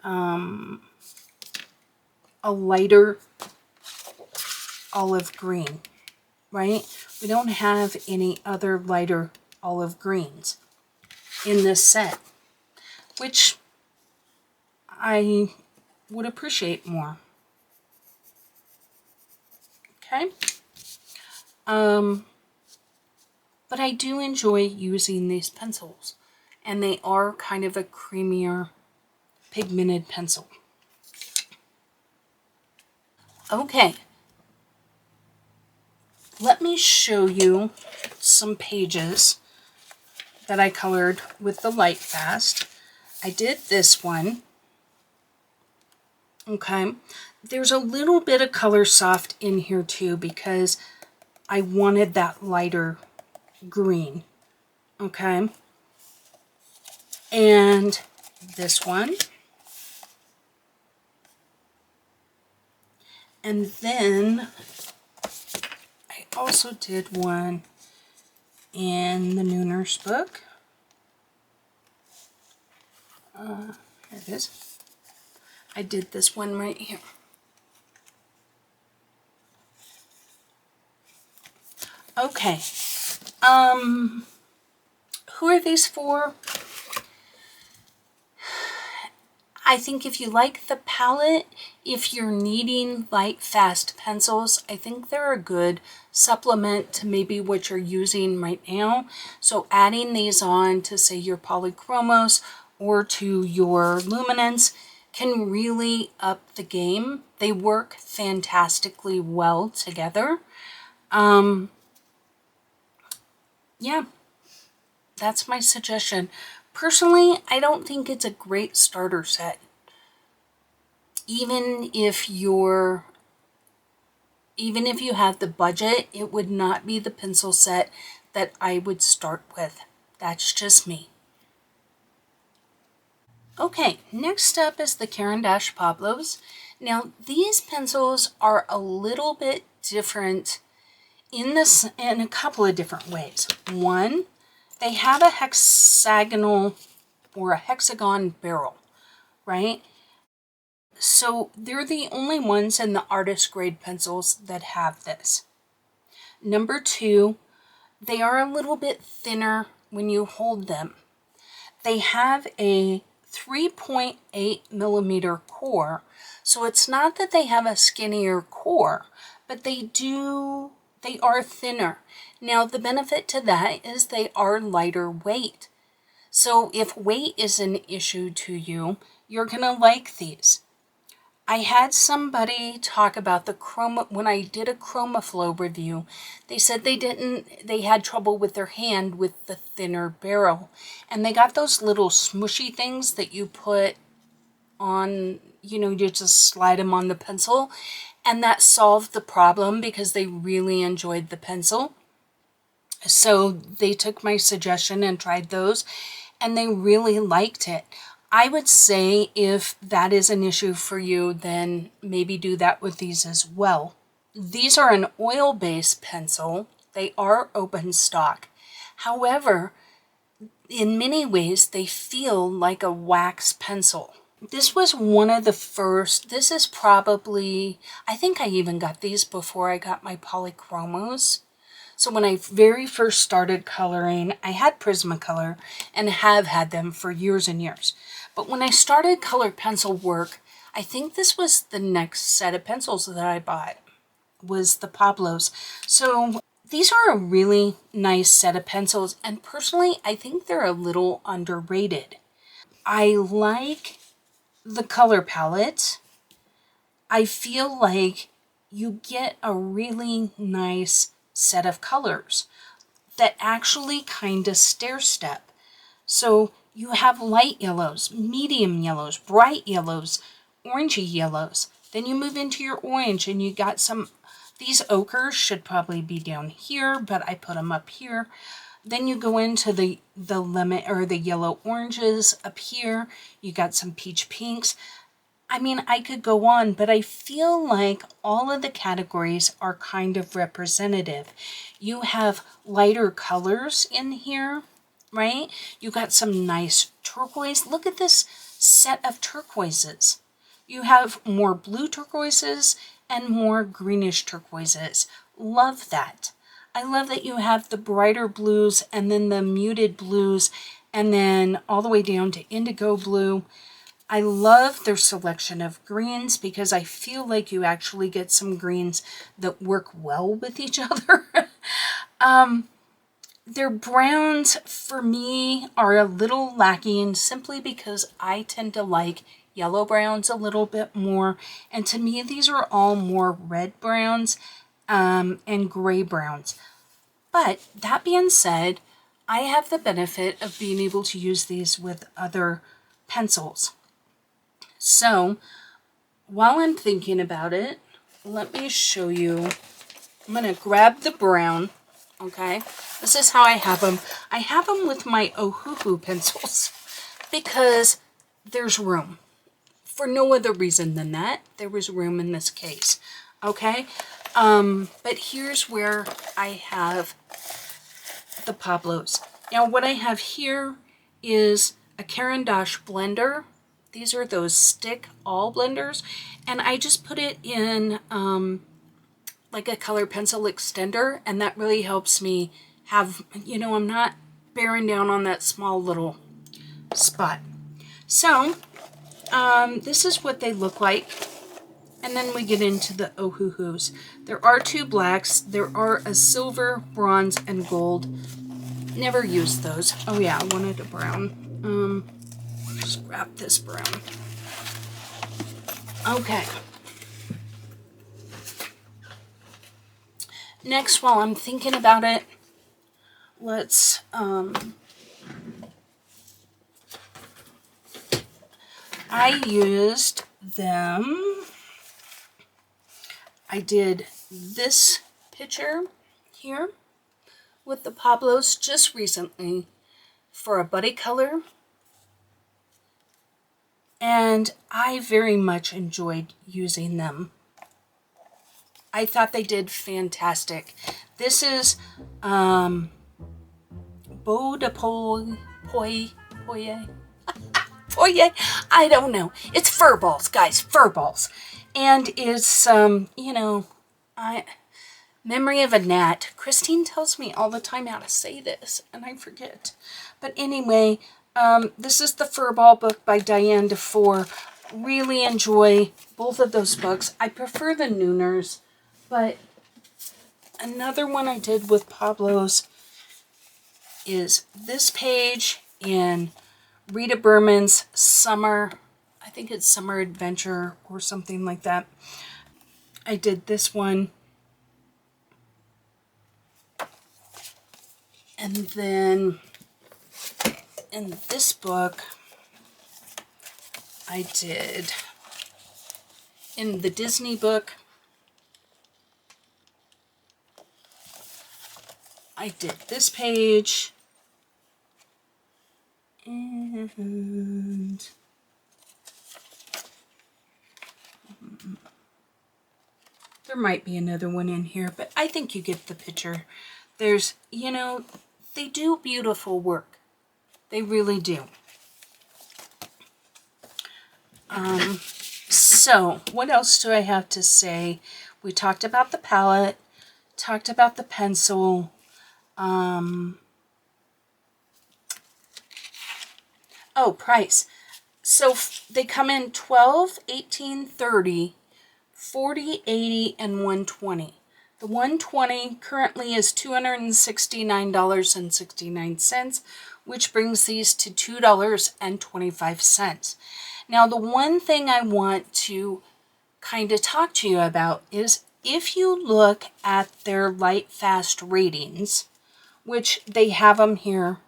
S1: a lighter olive green, right? We don't have any other lighter olive greens in this set, which I would appreciate more. Okay. But I do enjoy using these pencils, and they are kind of a creamier pigmented pencil. Okay. Let me show you some pages that I colored with the Lightfast. I did this one. Okay. There's a little bit of color soft in here too because I wanted that lighter green. Okay. And this one. And then I also did one in the Nooner's book. Here it is. I did this one right here. Okay. Who are these for? I think if you like the palette, if you're needing Lightfast pencils, I think they're a good supplement to maybe what you're using right now. So adding these on to say your Polychromos or to your Luminance can really up the game. They work fantastically well together. Yeah, that's my suggestion. Personally, I don't think it's a great starter set. Even if you have the budget, it would not be the pencil set that I would start with. That's just me. Okay, next up is the Caran d'Ache Pablos. Now, these pencils are a little bit different in a couple of different ways. One, they have a hexagonal or a hexagon barrel, right? So they're the only ones in the artist grade pencils that have this. Number two, they are a little bit thinner when you hold them. They have a 3.8 millimeter core, so it's not that they have a skinnier core, but they are thinner. Now the benefit to that is they are lighter weight. So if weight is an issue to you, you're gonna like these. I had somebody talk about the when I did a ChromaFlow review, they said they had trouble with their hand with the thinner barrel. And they got those little smushy things that you put on, you just slide them on the pencil. And that solved the problem because they really enjoyed the pencil. So they took my suggestion and tried those, and they really liked it. I would say if that is an issue for you, then maybe do that with these as well. These are an oil-based pencil. They are open stock. However, in many ways, they feel like a wax pencil. This was one of the first, this is probably, I think I even got these before I got my Polychromos. So when I very first started coloring, I had Prismacolor and have had them for years and years. But when I started colored pencil work, I think this was the next set of pencils that I bought, was the Pablos. So these are a really nice set of pencils, and personally, I think they're a little underrated. I like the color palette. I feel like you get a really nice set of colors that actually kind of stair step. So you have light yellows, medium yellows, bright yellows, orangey yellows. Then you move into your orange and you got these ochres should probably be down here, but I put them up here. Then you go into the lemon or the yellow oranges up here. You got some peach pinks. I mean, I could go on, but I feel like all of the categories are kind of representative. You have lighter colors in here, right? You got some nice turquoise. Look at this set of turquoises. You have more blue turquoises and more greenish turquoises. Love that. I love that you have the brighter blues and then the muted blues and then all the way down to indigo blue. I love their selection of greens because I feel like you actually get some greens that work well with each other. Their browns, for me, are a little lacking simply because I tend to like yellow browns a little bit more. And to me, these are all more red browns and gray browns. But that being said, I have the benefit of being able to use these with other pencils. So while I'm thinking about it, let me show you. I'm going to grab the brown, okay? This is how I have them. I have them with my Ohuhu pencils because there's room. For no other reason than that, there was room in this case. Okay, but here's where I have the Pablos. Now what I have here is a Caran d'Ache blender. These are those stick all blenders, and I just put it in like a color pencil extender, and that really helps me have, you know, I'm not bearing down on that small little spot. So this is what they look like. And then we get into the oh-hoo-hoos. There are two blacks. There are a silver, bronze, and gold. Never used those. Oh yeah, I wanted a brown. Just grab this brown. Okay. Next, while I'm thinking about it, let's I used them. I did this picture here with the Pablos just recently for a buddy color, and I very much enjoyed using them. I thought they did fantastic. This is Bougie Poye, I don't know. It's fur balls, guys, fur balls. And is, you know, memory of a gnat. Christine tells me all the time how to say this, and I forget. But anyway, this is the Fur Ball book by Diane DeFore. Really enjoy both of those books. I prefer the Nooners, but another one I did with Pablos is this page in Rita Berman's Summer, I think it's Summer Adventure or something like that. I did this one. And then in this book, I did, in the Disney book, I did this page. And there might be another one in here, but I think you get the picture. There's, you know, they do beautiful work. They really do. So what else do I have to say? We talked about the palette, talked about the pencil. Oh, price. So they come in 12, 18, 30, 40, 80, and 120. The 120 currently is $269.69, which brings these to $2.25. Now, the one thing I want to kind of talk to you about is if you look at their Lightfast ratings, which they have them here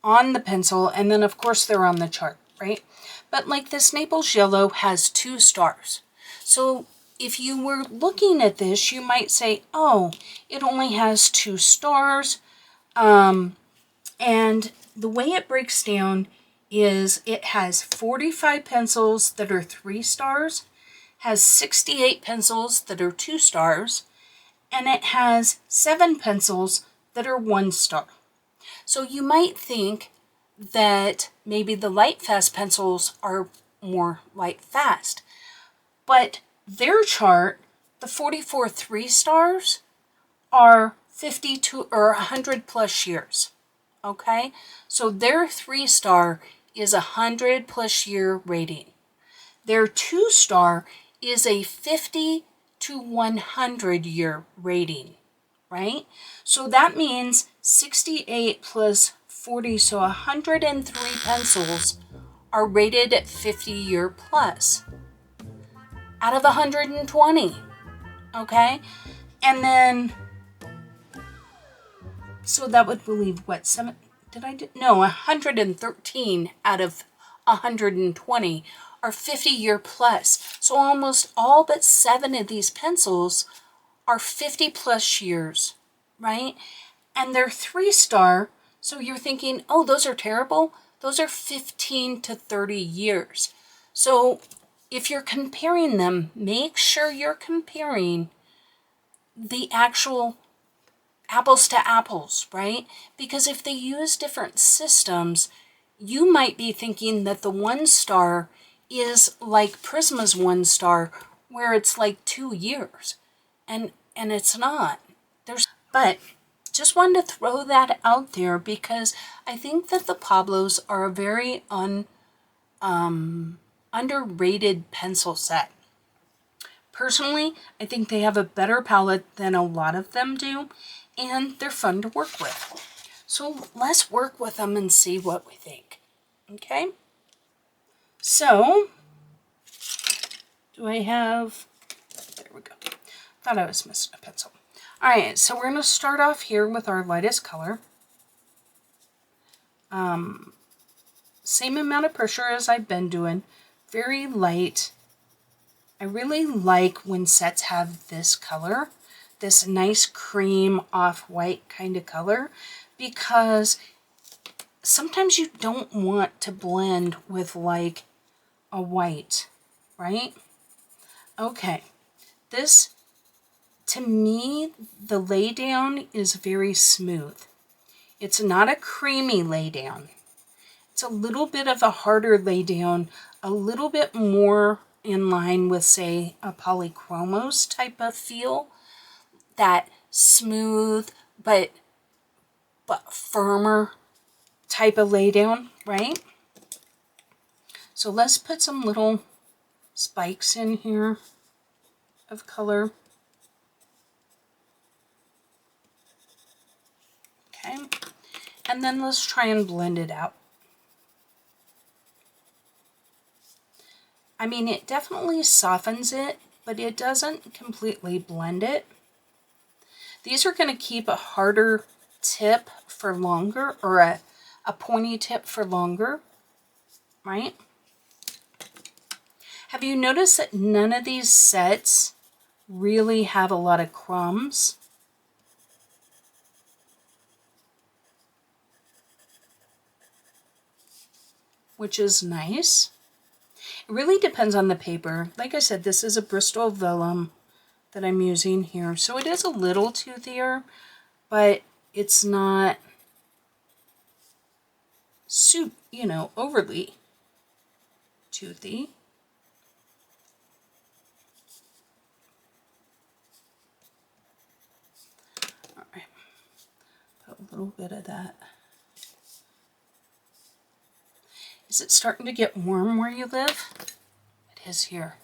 S1: on the pencil, and then of course they're on the chart, right? But like this Naples Yellow has 2 stars. So if you were looking at this, you might say, oh, it only has 2 stars. And the way it breaks down is it has 45 pencils that are 3 stars, has 68 pencils that are 2 stars, and it has 7 pencils that are 1 star. So you might think that maybe the Lightfast pencils are more Lightfast, but their chart, the 44 3 stars, are 52 or 100 plus years. Okay, so their 3 star is 100 plus year rating. Their 2 star is a 50 to 100 year rating, right? So that means 68 plus 40, so 103 pencils are rated at 50 year plus out of 120, okay? And then, so that would believe what, 7, did I do? No, 113 out of 120 are 50 year plus. So almost all but 7 of these pencils are 50 plus years, right? And they're 3 star, so you're thinking, oh, those are terrible. those are 15 to 30 years. So if you're comparing them, make sure you're comparing the actual apples to apples, right? Because if they use different systems, you might be thinking that the 1-star is like Prisma's 1-star, where it's like 2 years, and it's not. But just wanted to throw that out there because I think that the Pablos are a very underrated pencil set. Personally, I think they have a better palette than a lot of them do, and they're fun to work with. So let's work with them and see what we think. Okay? So, do I have... There we go. Thought I was missing a pencil. Alright, so we're going to start off here with our lightest color. Same amount of pressure as I've been doing. Very light. I really like when sets have this color, this nice cream off-white kind of color, because sometimes you don't want to blend with like a white, right? Okay, this, to me, the laydown is very smooth. It's not a creamy laydown. It's a little bit of a harder laydown, a little bit more in line with, say, a Polychromos type of feel. That smooth but firmer type of laydown, right? So let's put some little spikes in here of color. Okay, and then let's try and blend it out. I mean, it definitely softens it, but it doesn't completely blend it. These are going to keep a harder tip for longer, or a pointy tip for longer, right? Have you noticed that none of these sets really have a lot of crumbs? Which is nice. It really depends on the paper. Like I said, this is a Bristol vellum that I'm using here. So it is a little toothier, but it's not, overly toothy. All right, put a little bit of that. Is it starting to get warm where you live? It is here.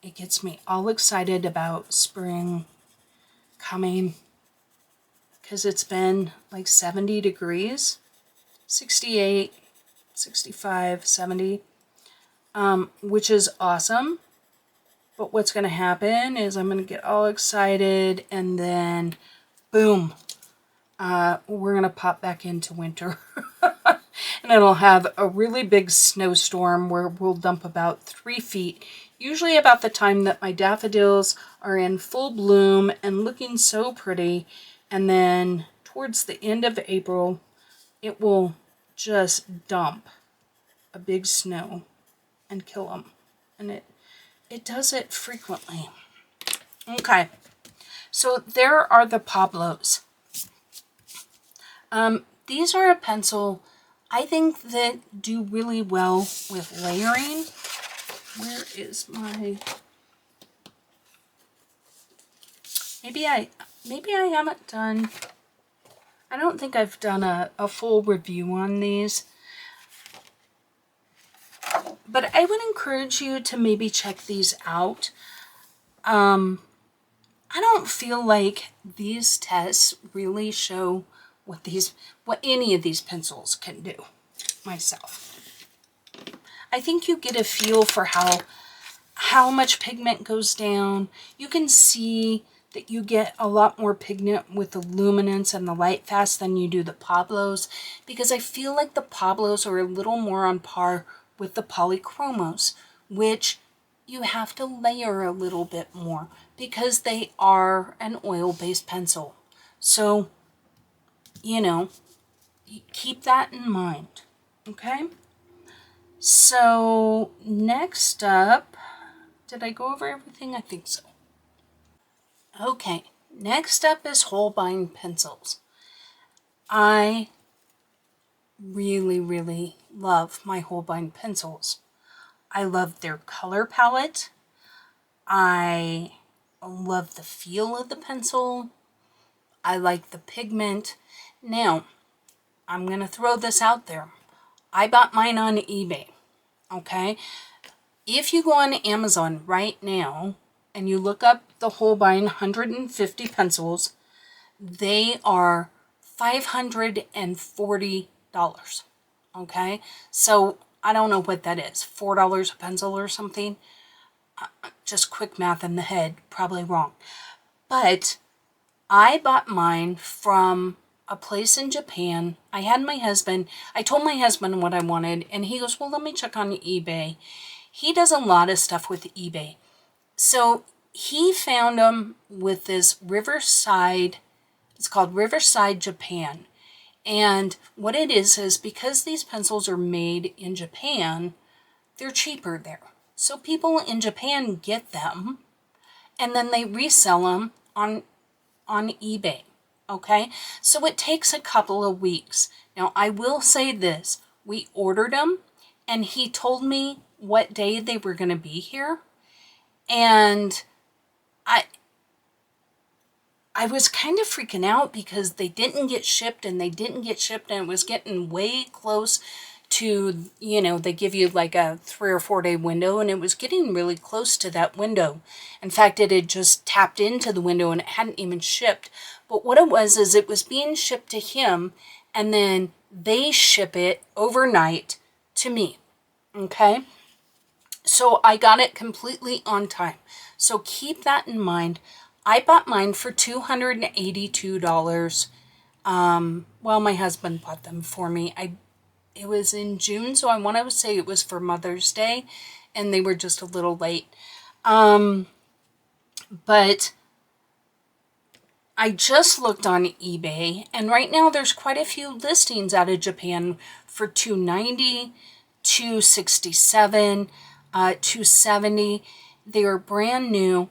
S1: It gets me all excited about spring coming, because it's been like 70 degrees, 68, 65, 70, which is awesome. But what's going to happen is I'm going to get all excited, and then boom, we're going to pop back into winter. And it'll have a really big snowstorm where we'll dump about 3 feet, usually about the time that my daffodils are in full bloom and looking so pretty. And then towards the end of April, it will just dump a big snow and kill them. And it does it frequently. Okay, so there are the Pablos. These are a pencil I think that do really well with layering. Where is my... Maybe I haven't done... I don't think I've done a full review on these. But I would encourage you to maybe check these out. I don't feel like these tests really show what any of these pencils can do myself. I think you get a feel for how much pigment goes down. You can see that you get a lot more pigment with the Luminance and the Lightfast than you do the Pablos, because I feel like the Pablos are a little more on par with the Polychromos, which you have to layer a little bit more because they are an oil-based pencil. So, you know, keep that in mind, okay? So next up, did I go over everything? I think so. Okay, next up is Holbein pencils. I really love my Holbein pencils. I love their color palette. I love the feel of the pencil. I like the pigment. Now, I'm going to throw this out there. I bought mine on eBay, okay? If you go on Amazon right now and you look up the Holbein 150 pencils, they are $540, okay? So I don't know what that is, $4 a pencil or something. Just quick math in the head, probably wrong. But I bought mine from a place in Japan. I told my husband what I wanted, and he goes, well, let me check on eBay. He does a lot of stuff with eBay. So he found them with this Riverside, it's called Riverside Japan. And what it is because these pencils are made in Japan, they're cheaper there. So people in Japan get them, and then they resell them on eBay, okay? So it takes a couple of weeks. Now, I will say this. We ordered them, and he told me what day they were going to be here. And I was kind of freaking out because they didn't get shipped, and it was getting way close to, you know, they give you like a 3 or 4 day window, and it was getting really close to that window. In fact, it had just tapped into the window and it hadn't even shipped. But what it was is it was being shipped to him, and then they ship it overnight to me, okay? So I got it completely on time. So keep that in mind. I bought mine for $282. Well, my husband bought them for me. It was in June, so I want to say it was for Mother's Day, and they were just a little late. But I just looked on eBay, and right now there's quite a few listings out of Japan for $290, $267, $270. They are brand new.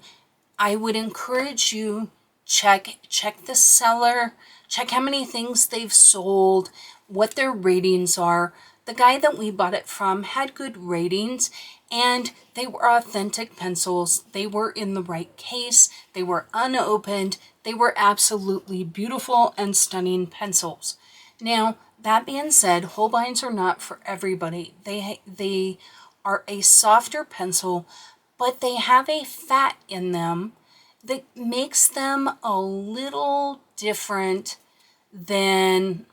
S1: I would encourage you, check the seller, check how many things they've sold, what their ratings are. The guy that we bought it from had good ratings, and they were authentic pencils. They were in the right case. They were unopened. They were absolutely beautiful and stunning pencils. Now, that being said, Holbeins are not for everybody. They are a softer pencil, but they have a fat in them that makes them a little different than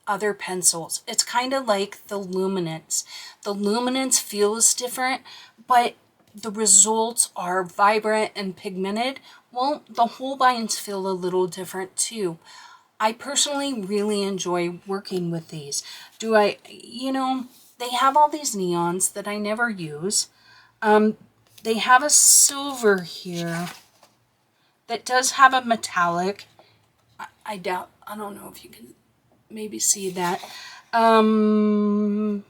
S1: other pencils. It's kind of like the Luminance. The Luminance feels different, but the results are vibrant and pigmented. Well, the Holbeins feel a little different too. I personally really enjoy working with these. They have all these neons that I never use. They have a silver here that does have a metallic. I don't know if you can maybe see that. I don't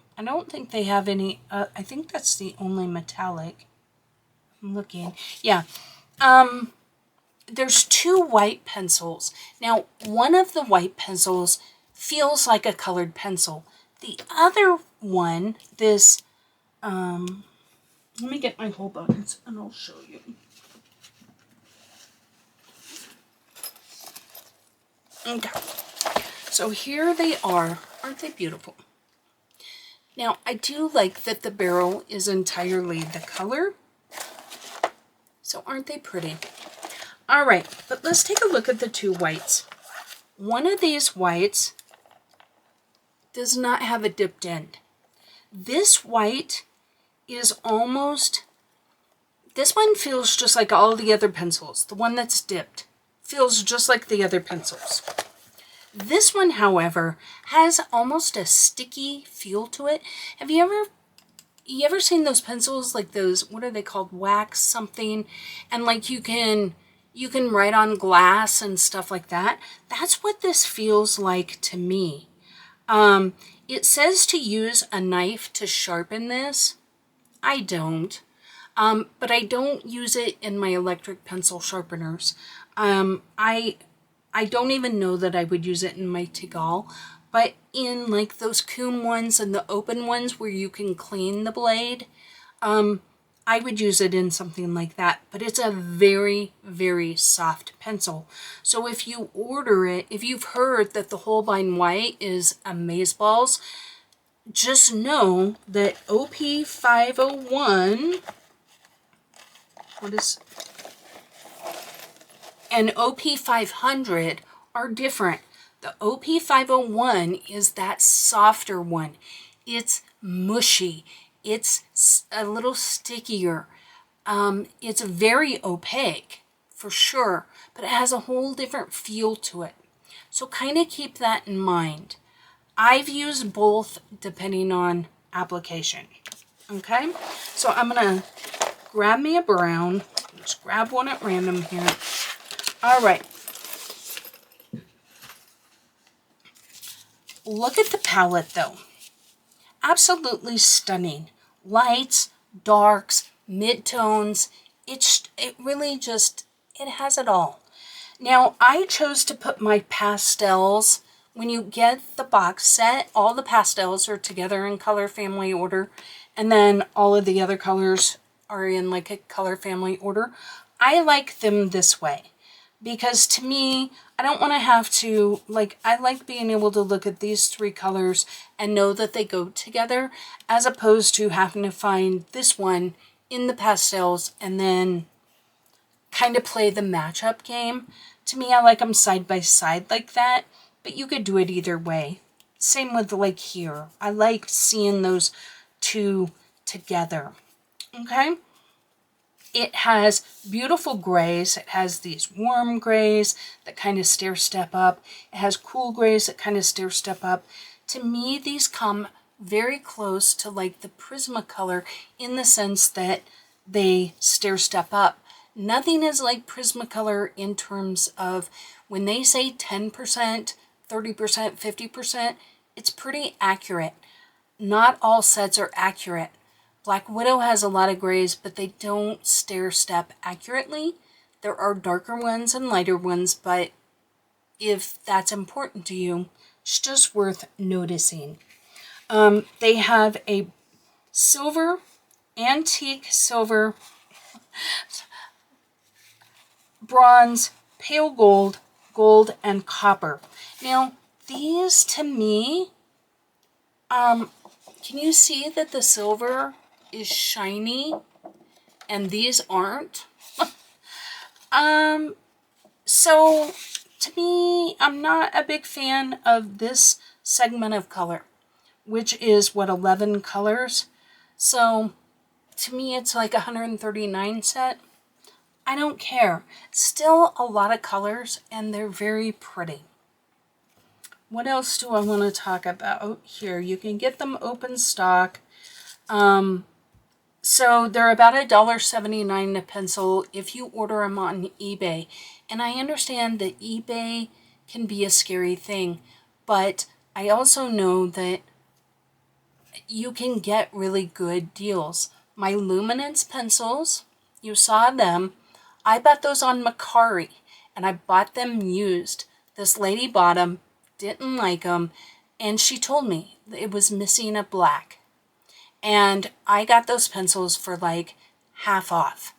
S1: think they have any, I think that's the only metallic. I'm looking. Yeah. There's 2 white pencils. Now, one of the white pencils feels like a colored pencil. The other one, this, let me get my Holbeins and I'll show you. Okay. So here they are. Aren't they beautiful? Now, I do like that the barrel is entirely the color. So aren't they pretty? All right, but let's take a look at the 2 whites. One of these whites does not have a dipped end. This white is almost, this one feels just like all the other pencils. The one that's dipped feels just like the other pencils. This one, however, has almost a sticky feel to it. Have you ever seen those pencils, like those, what are they called, wax something, and like you can write on glass and stuff like that? That's what this feels like to me. It says to use a knife to sharpen this. I don't. But I don't use it in my electric pencil sharpeners. I don't even know that I would use it in my Tegal, but in like those comb ones and the open ones where you can clean the blade, I would use it in something like that. But it's a very, very soft pencil. So if you order it, if you've heard that the Holbein White is amazeballs, just know that OP501, and OP500 are different. The OP501 is that softer one. It's mushy. It's a little stickier. It's very opaque for sure, but it has a whole different feel to it. So kind of keep that in mind. I've used both depending on application. Okay, so I'm gonna grab me a brown. Just grab one at random here. All right. Look at the palette though. Absolutely stunning. Lights, darks, midtones. It really just, it has it all. Now I chose to put my pastels. When you get the box set, all the pastels are together in color family order, and then all of the other colors are in like a color family order. I like them this way because to me, I don't want to have to, like, I like being able to look at these three colors and know that they go together, as opposed to having to find this one in the pastels and then kind of play the matchup game. To me, I like them side by side like that, but you could do it either way. Same with like here. I like seeing those two together. Okay? It has beautiful grays. It has these warm grays that kind of stair step up. It has cool grays that kind of stair step up. To me, these come very close to like the Prismacolor in the sense that they stair step up. Nothing is like Prismacolor in terms of when they say 10%, 30%, 50%, it's pretty accurate. Not all sets are accurate. Black Widow has a lot of grays, but they don't stair step accurately. There are darker ones and lighter ones, but if that's important to you, it's just worth noticing. They have a silver, antique silver, bronze, pale gold, gold, and copper. Now, these to me, can you see that the silver is shiny and these aren't? So to me, I'm not a big fan of this segment of color, which is what, 11 colors. So to me, it's like 139 set. I don't care. Still a lot of colors and they're very pretty. What else do I want to talk about here? You can get them open stock. So they're about $1.79 a pencil if you order them on eBay. And I understand that eBay can be a scary thing, but I also know that you can get really good deals. My Luminance pencils, you saw them. I bought those on Macari, and I bought them used. This lady bought them, didn't like them, and she told me it was missing a black. And I got those pencils for like half off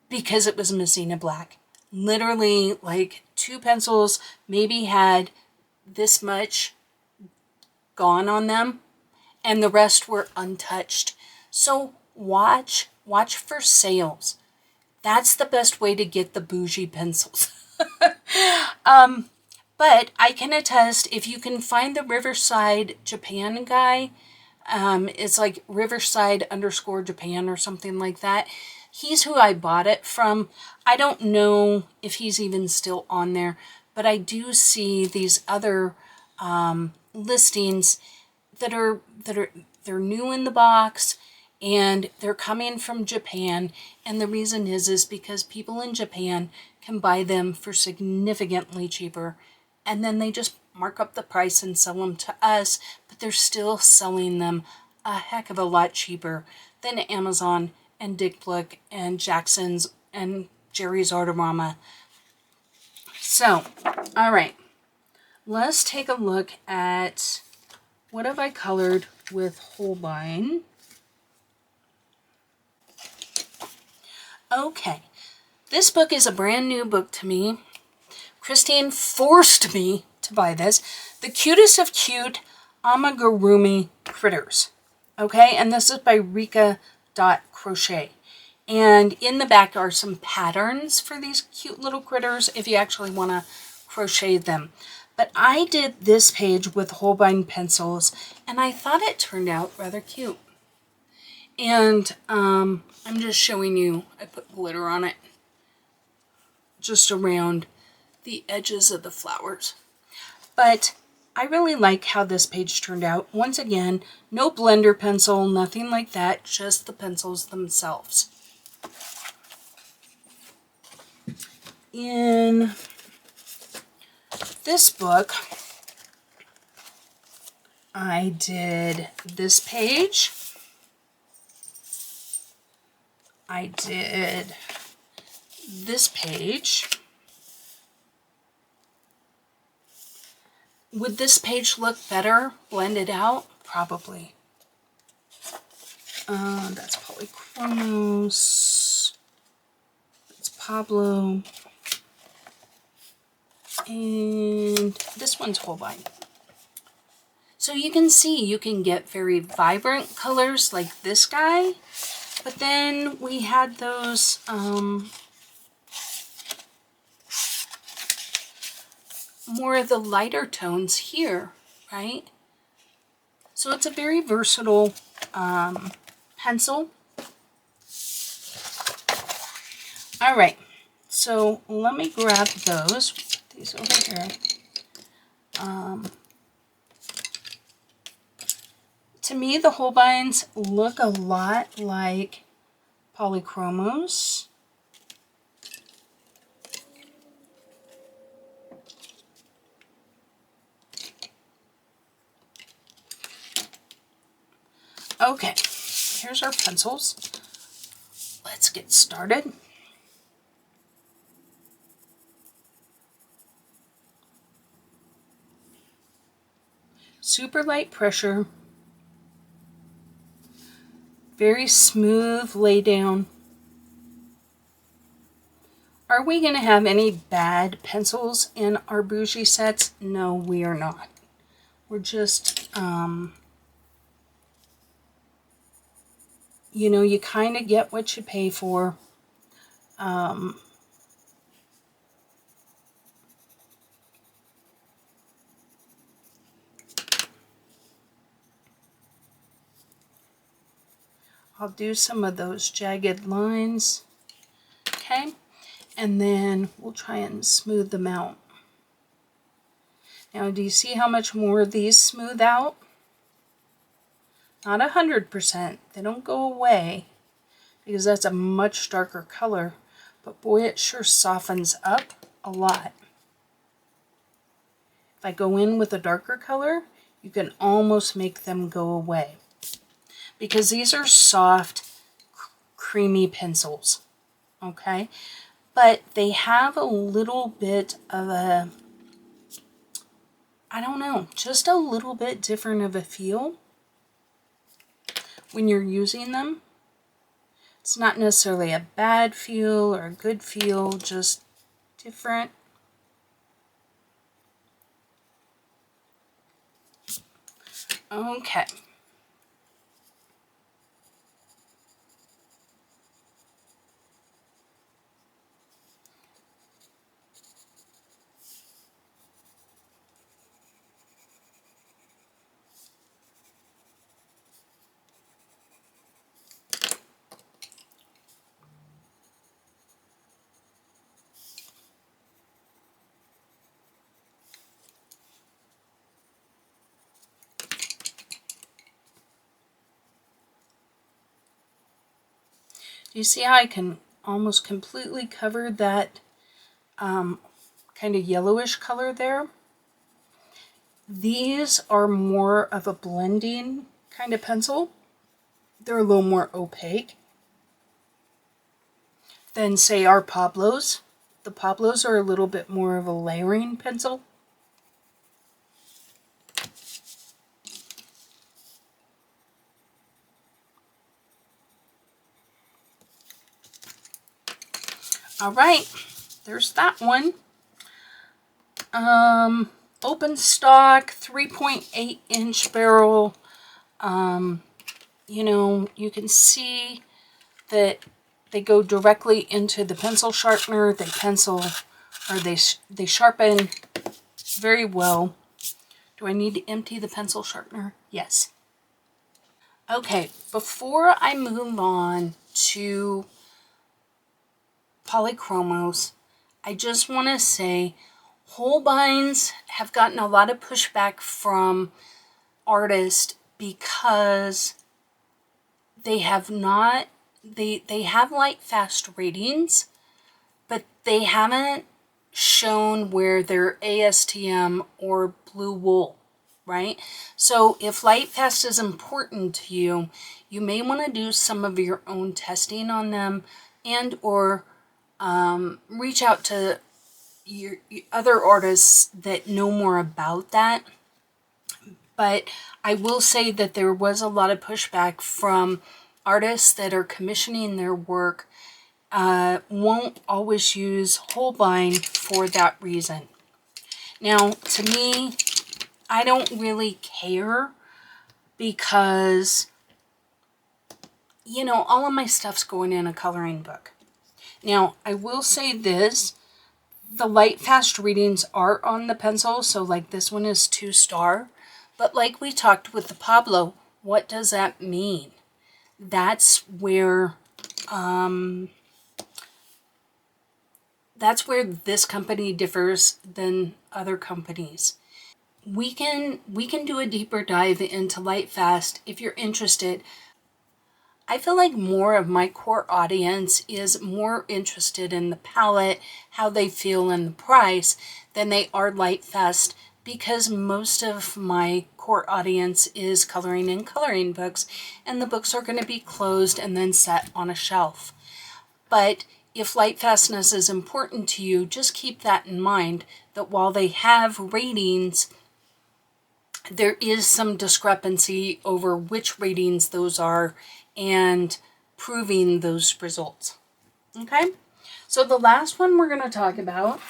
S1: because it was missing a black. Literally like 2 pencils maybe had this much gone on them and the rest were untouched. So watch for sales. That's the best way to get the bougie pencils. But I can attest, if you can find the Riverside Japan guy, it's like Riverside_Japan or something like that. He's who I bought it from. I don't know if he's even still on there, but I do see these other listings they're new in the box and they're coming from Japan. And the reason is because people in Japan can buy them for significantly cheaper, and then they just mark up the price and sell them to us, but they're still selling them a heck of a lot cheaper than Amazon and Dick and Jackson's and Jerry's Artorama. So, all right, let's take a look at what have I colored with Holbein. Okay, this book is a brand new book to me. Christine forced me to buy this. The Cutest of Cute Amigurumi Critters. Okay, and this is by Rika.Crochet. And in the back are some patterns for these cute little critters if you actually want to crochet them. But I did this page with Holbein pencils, and I thought it turned out rather cute. And I'm just showing you, I put glitter on it just around the edges of the flowers. But I really like how this page turned out. Once again, no blender pencil, nothing like that, just the pencils themselves. In this book, I did this page. I did this page. Would this page look better blended out? Probably. That's Polychromos. That's Pablo. And this one's Holbein. So you can see you can get very vibrant colors like this guy. But then we had those more of the lighter tones here, right? So it's a very versatile pencil. All right, so let me grab those. Put these over here. To me, the Holbeins look a lot like Polychromos. Okay, here's our pencils. Let's get started. Super light pressure. Very smooth lay down. Are we going to have any bad pencils in our Bougie sets? No, we are not. We're just, you know, you kind of get what you pay for. I'll do some of those jagged lines, okay? And then we'll try and smooth them out. Now, do you see how much more of these smooth out? Not 100%. They don't go away because that's a much darker color. But boy, it sure softens up a lot. If I go in with a darker color, you can almost make them go away. Because these are soft, creamy pencils, okay? But they have a little bit of a, I don't know, just a little bit different of a feel when you're using them. It's not necessarily a bad feel or a good feel, just different. Okay. You see how I can almost completely cover that kind of yellowish color there? These are more of a blending kind of pencil. They're a little more opaque than, say, our Pablos. The Pablos are a little bit more of a layering pencil. All right, there's that one. Open stock, 3.8 inch barrel. You know, you can see that they go directly into the pencil sharpener. They pencil, or they sharpen very well. Do I need to empty the pencil sharpener? Yes. Okay, before I move on to Polychromos, I just want to say Holbeins have gotten a lot of pushback from artists because they have not, they have Lightfast ratings, but they haven't shown where they're ASTM or blue wool, right? So if Lightfast is important to you, you may want to do some of your own testing on them, and or reach out to your other artists that know more about that. But I will say that there was a lot of pushback from artists that are commissioning their work, won't always use Holbein for that reason. Now, to me, I don't really care because, you know, all of my stuff's going in a coloring book. Now, I will say this, the Lightfast readings are on the pencil, so like this one is 2-star, but like we talked with the Pablo, what does that mean? That's where this company differs than other companies. We can do a deeper dive into Lightfast if you're interested. I feel like more of my core audience is more interested in the palette, how they feel, and the price than they are Lightfast, because most of my core audience is coloring in coloring books, and the books are going to be closed and then set on a shelf. But if Lightfastness is important to you, just keep that in mind, that while they have ratings, there is some discrepancy over which ratings those are and proving those results. Okay, so the last one we're going to talk about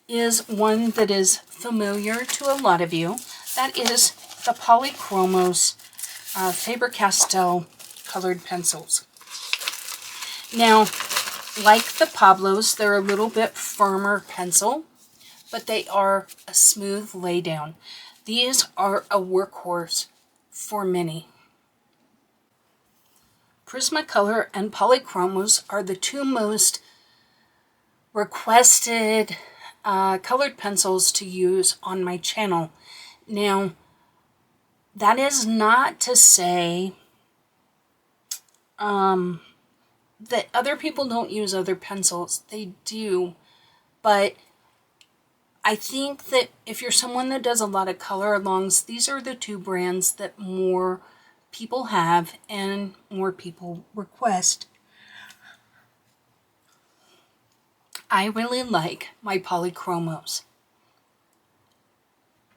S1: is one that is familiar to a lot of you. That is the Polychromos Faber-Castell colored pencils. Now, like the Pablos, they're a little bit firmer pencil, but they are a smooth laydown. These are a workhorse for many. Prismacolor and Polychromos are the two most requested colored pencils to use on my channel. Now, that is not to say that other people don't use other pencils. They do, but I think that if you're someone that does a lot of color alongs, these are the two brands that more people have and more people request. I really like my Polychromos.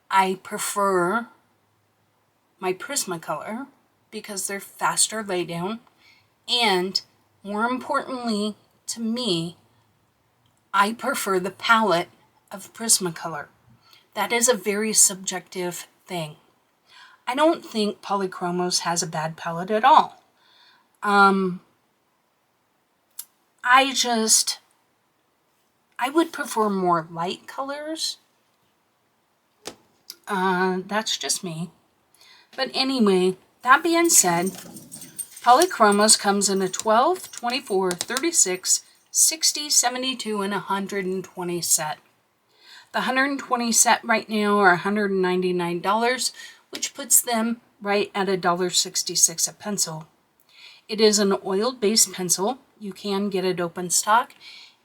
S1: I prefer my Prismacolor because they're faster laydown, and more importantly to me, I prefer the palette of Prismacolor. That is a very subjective thing. I don't think Polychromos has a bad palette at all. I would prefer more light colors. That's just me. But anyway, that being said, Polychromos comes in a 12, 24, 36, 60, 72, and 120 set. The 120 set right now are $199, which puts them right at $1.66 a pencil. It is an oil-based pencil. You can get it open stock,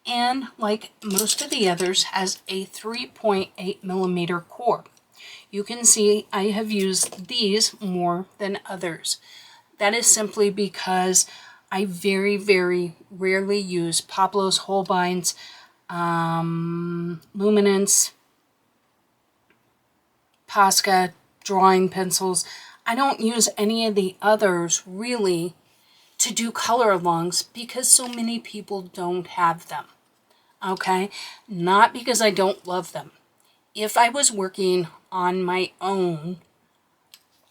S1: and like most of the others, has a 3.8 millimeter core. you can see I have used these more than others. That is simply because I very, very rarely use Pablos, Holbeins, Luminance, Posca drawing pencils. I don't use any of the others really to do color alongs because so many people don't have them. Okay? Not because I don't love them. If I was working on my own,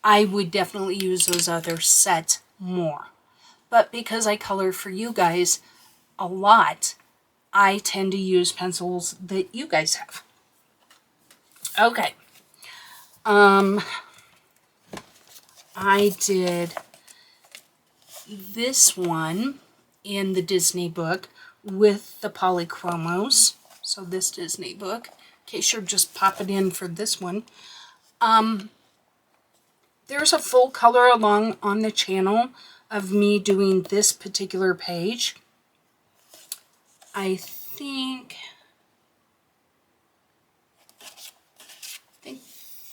S1: I would definitely use those other sets more. But because I color for you guys a lot, I tend to use pencils that you guys have. Okay. I did this one in the Disney book with the Polychromos. So this Disney book, in case you're just popping in for this one. There's a full color along on the channel of me doing this particular page. I think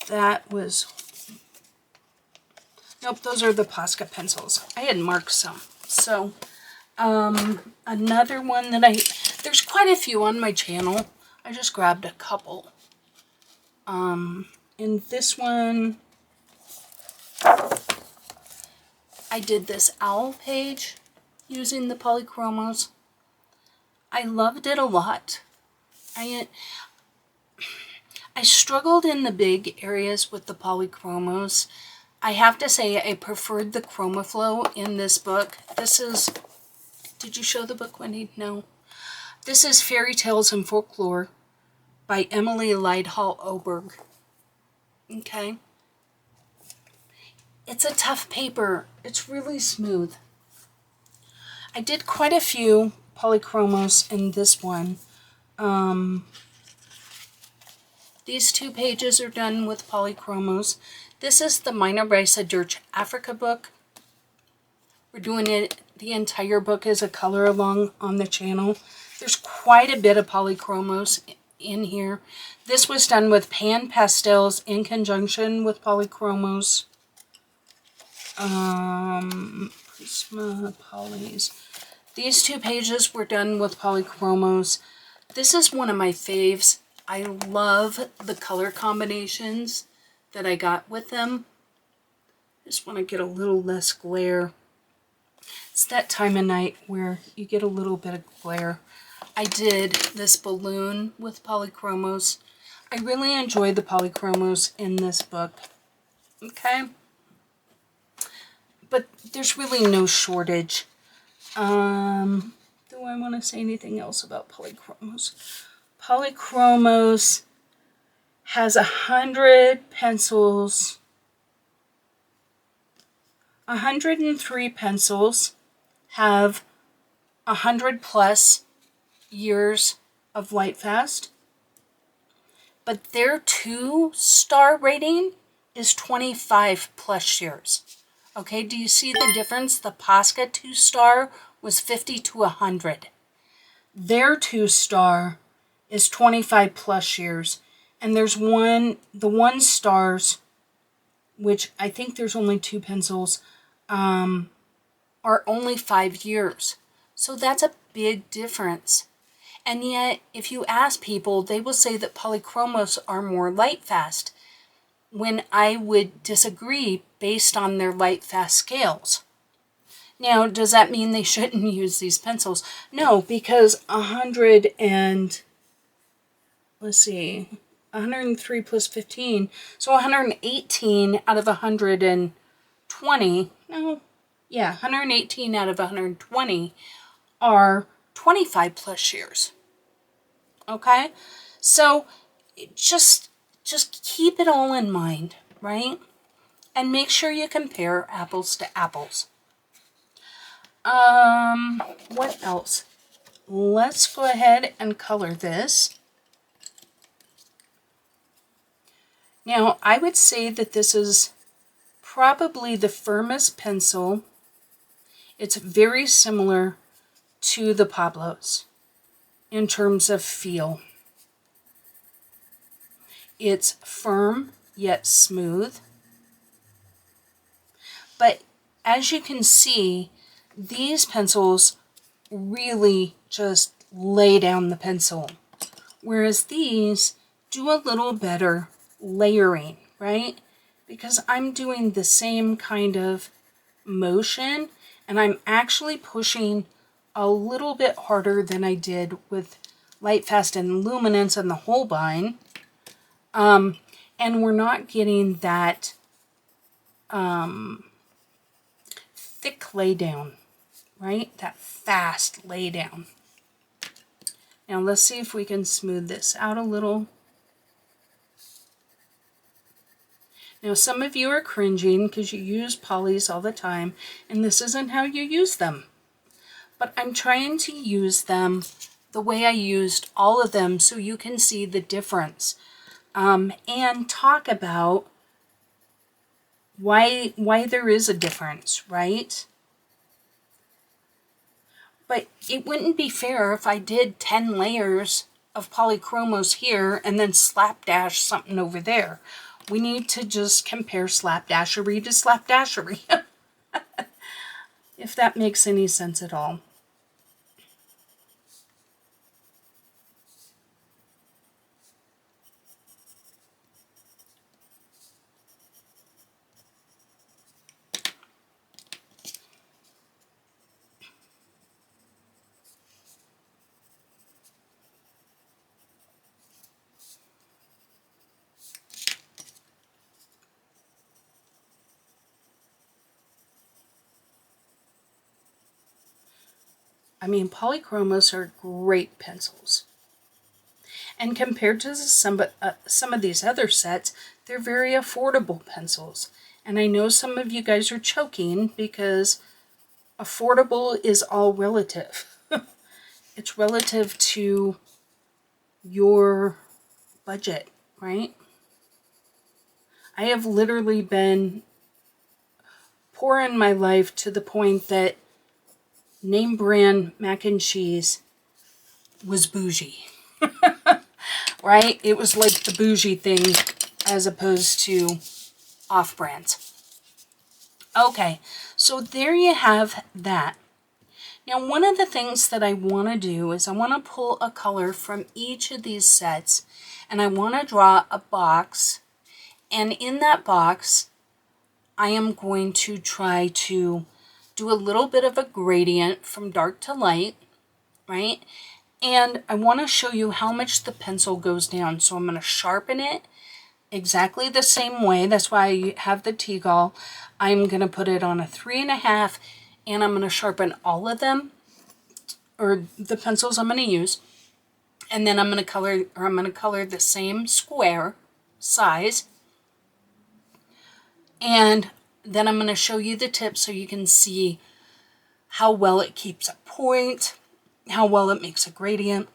S1: that was, nope, those are the Posca pencils. I had marked some. So, another one that there's quite a few on my channel. I just grabbed a couple. In this one, I did this owl page using the Polychromos. I loved it a lot. I struggled in the big areas with the Polychromos. I have to say I preferred the ChromaFlow in this book. This is, did you show the book, Wendy? No. This is Fairy Tales and Folklore by Emily Lydhall Oberg. Okay. It's a tough paper. It's really smooth. I did quite a few Polychromos in this one. These two pages are done with Polychromos. This is the Minor Brisa Dirge Africa book. We're doing it, the entire book is a color along on the channel. There's quite a bit of Polychromos in here. This was done with Pan Pastels in conjunction with Polychromos. Prisma Polys. These two pages were done with Polychromos. This is one of my faves. I love the color combinations that I got with them. Just want to get a little less glare. It's that time of night where you get a little bit of glare. I did this balloon with Polychromos. I really enjoyed the Polychromos in this book. Okay? But there's really no shortage. Do I want to say anything else about Polychromos? Polychromos has 100 pencils. 103 pencils have 100 plus years of Lightfast. But their 2-star rating is 25 plus years. Okay, do you see the difference? The Posca 2-star was 50 to 100. Their 2-star is 25 plus years. And there's the 1-stars, which I think there's only 2 pencils, are only 5 years. So that's a big difference. And yet, if you ask people, they will say that Polychromos are more Lightfast, when I would disagree based on their Lightfast scales. Now, does that mean they shouldn't use these pencils? No, because 103 plus 15, so 118 out of 120, 118 out of 120 are 25 plus years. Okay? So, just keep it all in mind, right? And make sure you compare apples to apples. What else? Let's go ahead and color this. Now, I would say that this is probably the firmest pencil. It's very similar to the Pablos in terms of feel. It's firm, yet smooth. But as you can see, these pencils really just lay down the pencil, whereas these do a little better layering, right? Because I'm doing the same kind of motion, and I'm actually pushing a little bit harder than I did with Lightfast and Luminance and the Holbein. And we're not getting that thick lay down, right? That fast lay down. Now let's see if we can smooth this out a little. Now some of you are cringing because you use polys all the time, and this isn't how you use them. But I'm trying to use them the way I used all of them so you can see the difference. And talk about why there is a difference, right? But it wouldn't be fair if I did 10 layers of Polychromos here and then slapdash something over there. We need to just compare slapdashery to slapdashery. If that makes any sense at all. I mean, Polychromos are great pencils. And compared to some of these other sets, they're very affordable pencils. And I know some of you guys are choking because affordable is all relative. It's relative to your budget, right? I have literally been poor in my life to the point that name brand mac and cheese was bougie, right? It was like the bougie thing as opposed to off-brand. Okay, so there you have that. Now, one of the things that I want to do is I want to pull a color from each of these sets, and I want to draw a box, and in that box, I am going to try to do a little bit of a gradient from dark to light, right? And I want to show you how much the pencil goes down. So I'm going to sharpen it exactly the same way. That's why I have the T-Gall. I'm going to put it on a 3.5, and I'm going to sharpen all of them, or the pencils I'm going to use. And then I'm going to color the same square size. And then I'm going to show you the tip so you can see how well it keeps a point, how well it makes a gradient.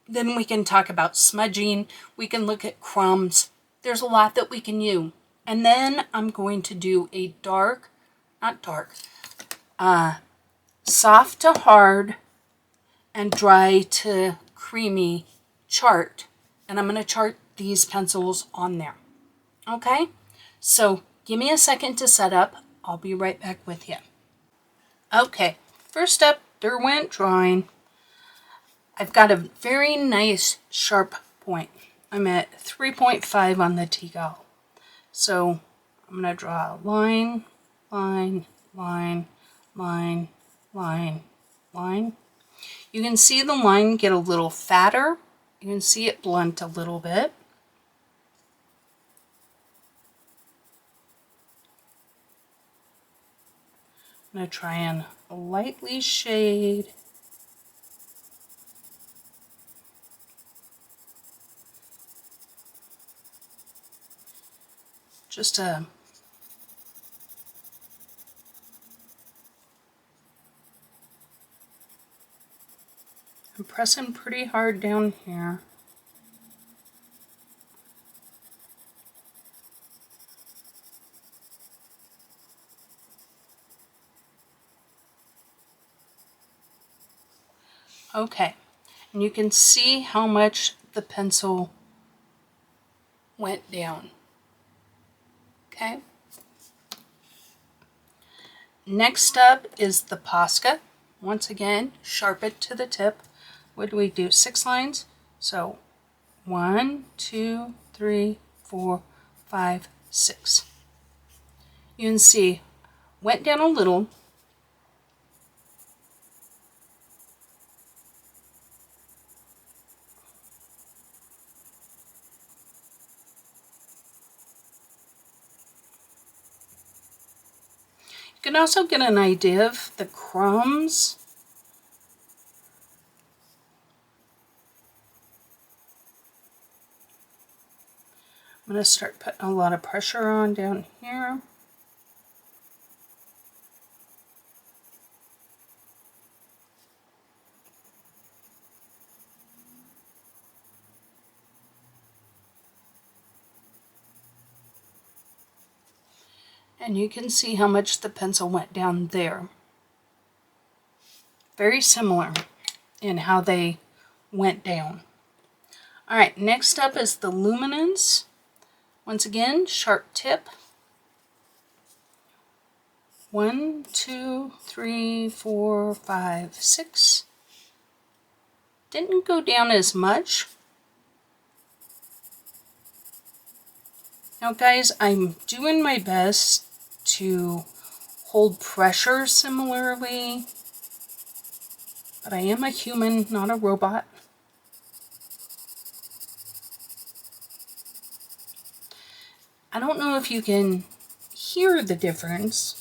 S1: Then we can talk about smudging. We can look at crumbs. There's a lot that we can use. And then I'm going to do a soft to hard and dry to creamy chart. And I'm going to chart these pencils on there. Okay? So give me a second to set up. I'll be right back with you. Okay, first up, Derwent Drawing. I've got a very nice sharp point. I'm at 3.5 on the T-Gall. So I'm going to draw a line, line, line, line, line, line. You can see the line get a little fatter. You can see it blunt a little bit. I'm going to try and lightly shade. I'm pressing pretty hard down here. Okay, and you can see how much the pencil went down. Okay. Next up is the Posca. Once again, sharpen to the tip. What do we do? 6 lines. So 1, 2, 3, 4, 5, 6. You can see, went down a little. You can also get an idea of the crumbs. I'm going to start putting a lot of pressure on down here. And you can see how much the pencil went down there. Very similar in how they went down. Alright, next up is the Luminance. Once again, sharp tip. 1, 2, 3, 4, 5, 6. Didn't go down as much. Now guys, I'm doing my best to hold pressure similarly, but I am a human, not a robot. I don't know if you can hear the difference.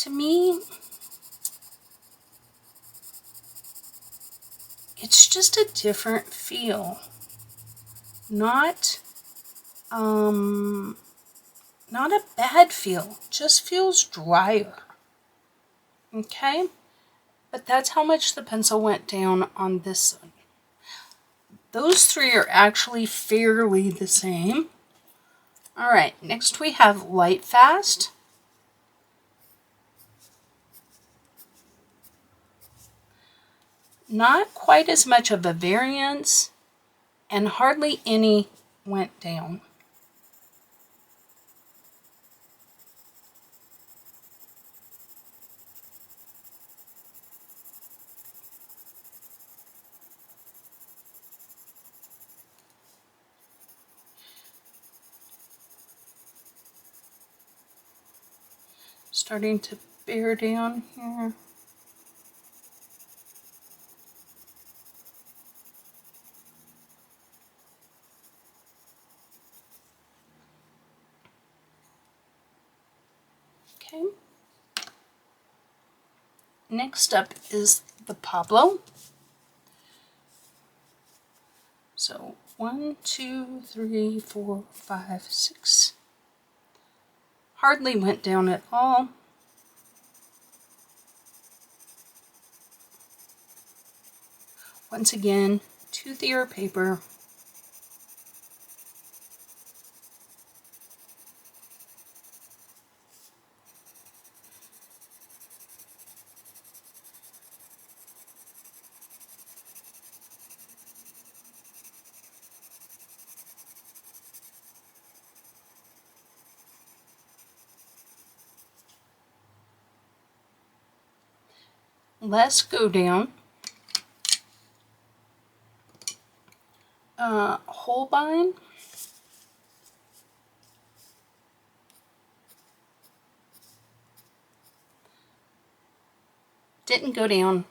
S1: To me, it's just a different feel. Not a bad feel, just feels drier. Okay? But that's how much the pencil went down on this one. Those 3 are actually fairly the same. Alright, next we have Lightfast. Not quite as much of a variance, and hardly any went down. Starting to bear down here. Okay. Next up is the Pablo. So 1, 2, 3, 4, 5, 6. Hardly went down at all. Once again, toothier paper. Less go down. Holbein. Didn't go down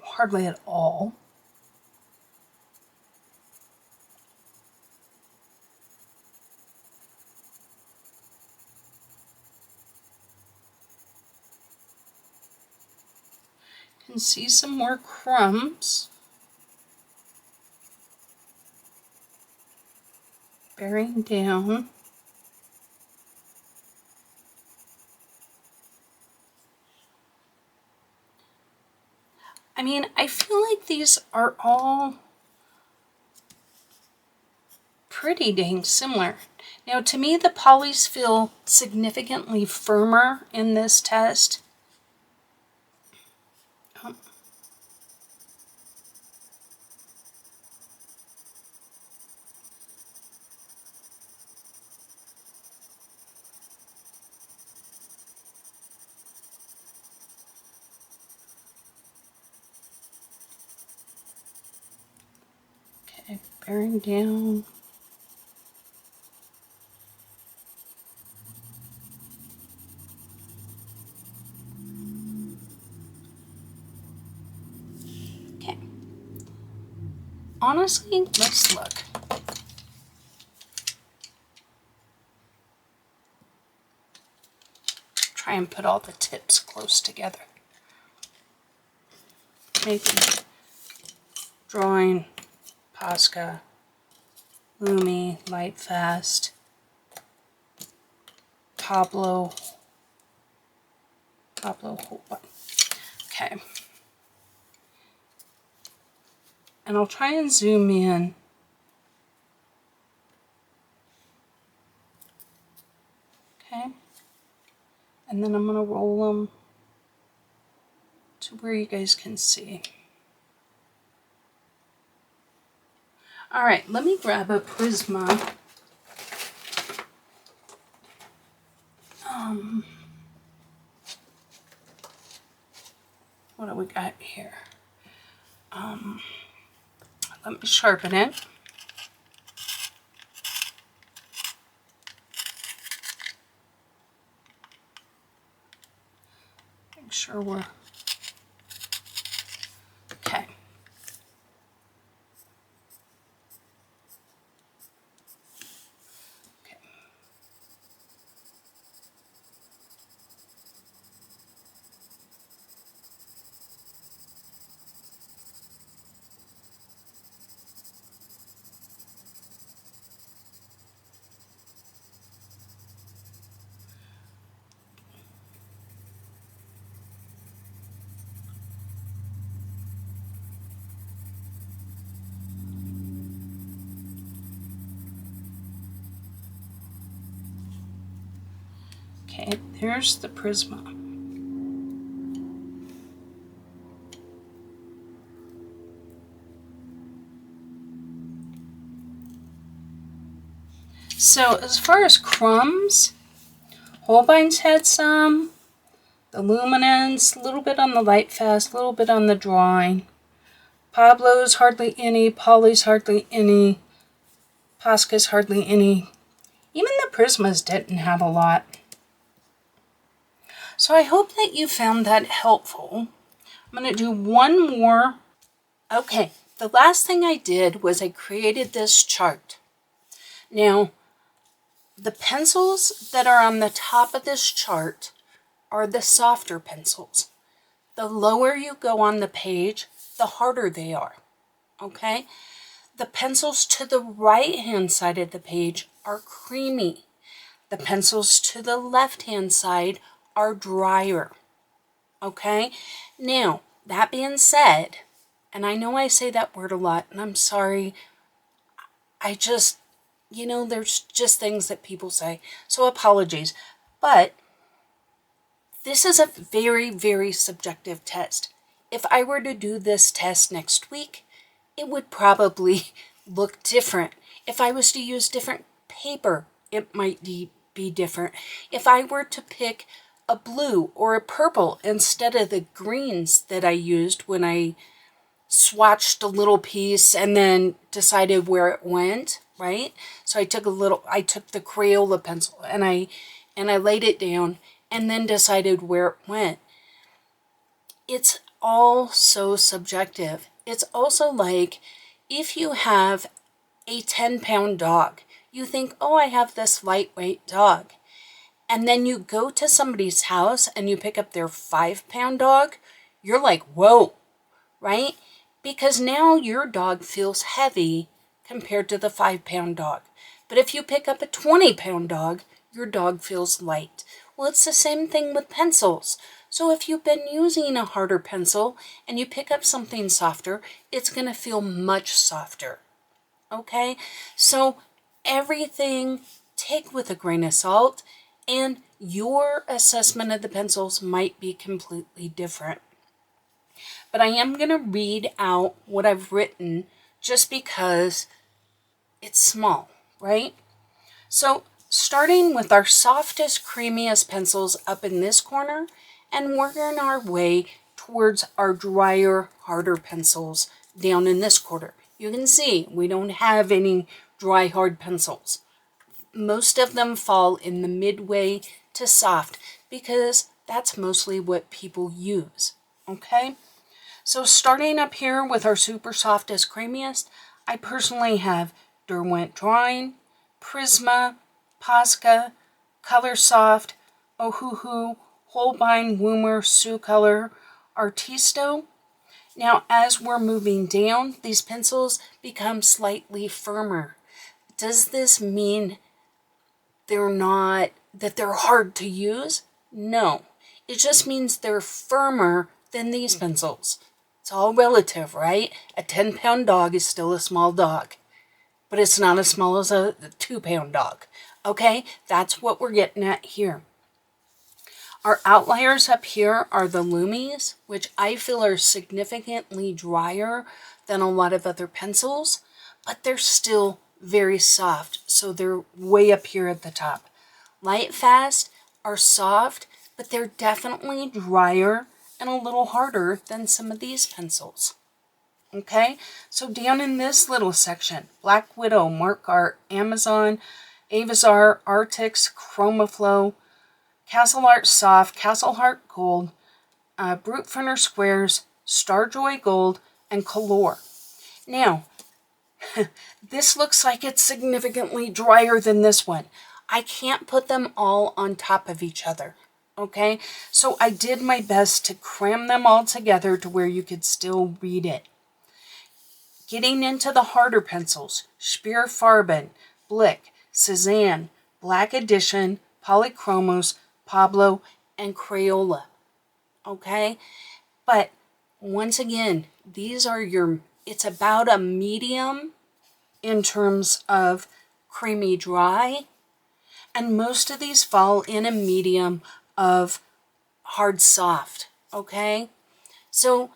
S1: hardly at all. Can see some more crumbs. Bearing down. I mean, I feel like these are all pretty dang similar. Now, to me, the polys feel significantly firmer in this test. Okay, bearing down. Okay. Honestly, let's look. Try and put all the tips close together. Maybe Drawing, Posca, Lumi, Lightfast, Pablos, Holbeins. Okay. And I'll try and zoom in. Okay. And then I'm going to roll them to where you guys can see. All right, let me grab a Prisma. What do we got here? Let me sharpen it. Make sure we're okay. Okay, there's the Prisma. So as far as crumbs, Holbeins had some, the Luminance, a little bit on the Lightfast, a little bit on the Drawing. Pablos hardly any, Poly's hardly any, Posca's hardly any. Even the Prismas didn't have a lot. So I hope that you found that helpful. I'm going to do one more. Okay, the last thing I did was I created this chart. Now, the pencils that are on the top of this chart are the softer pencils. The lower you go on the page, the harder they are. Okay? The pencils to the right-hand side of the page are creamy. The pencils to the left-hand side are drier. Okay? Now, that being said, and I know I say that word a lot, and I'm sorry, I just, you know, there's just things that people say, so apologies. But this is a very, very subjective test. If I were to do this test next week, it would probably look different. If I was to use different paper, it might be different. If I were to pick a blue or a purple instead of the greens that I used when I swatched a little piece and then decided where it went, right? So I took the Crayola pencil and I laid it down and then decided where it went. It's all so subjective. It's also like if you have a 10-pound dog, you think, oh, I have this lightweight dog. And then you go to somebody's house and you pick up their 5-pound dog, you're like, whoa, right? Because now your dog feels heavy compared to the 5-pound dog. But if you pick up a 20-pound dog, your dog feels light. Well, it's the same thing with pencils. So if you've been using a harder pencil and you pick up something softer, it's going to feel much softer. Okay? So everything take with a grain of salt, and your assessment of the pencils might be completely different. But I am going to read out what I've written just because it's small, right? So starting with our softest, creamiest pencils up in this corner and working our way towards our drier, harder pencils down in this corner. you can see we don't have any dry hard pencils. Most of them fall in the midway to soft because that's mostly what people use, okay? So starting up here with our super softest, creamiest, I personally have Derwent Drawing, Prisma, Posca, Color Soft, Ohuhu, Holbein, Woomer, Sioux Color, Artisto. Now as we're moving down, these pencils become slightly firmer. Does this mean that they're hard to use? No. It just means they're firmer than these pencils. It's all relative, right? A 10-pound dog is still a small dog, but it's not as small as a 2-pound dog. Okay, that's what we're getting at here. Our outliers up here are the Lumies, which I feel are significantly drier than a lot of other pencils, but they're still very soft, so they're way up here at the top. Lightfast are soft, but they're definitely drier and a little harder than some of these pencils. Okay, so down in this little section, Black Widow, Mark Art, Amazon, Avazar, Artix, Chromaflow, Castle Art Soft, Castle Art Gold, Brute Printer Squares, Starjoy Gold, and Color. Now, this looks like it's significantly drier than this one. I can't put them all on top of each other. Okay, so I did my best to cram them all together to where you could still read it. Getting into the harder pencils, Spear Farben, Blick, Cezanne, Black Edition, Polychromos, Pablo, and Crayola. Okay, but once again, these are it's about a medium in terms of creamy dry, and most of these fall in a medium of hard soft, okay? So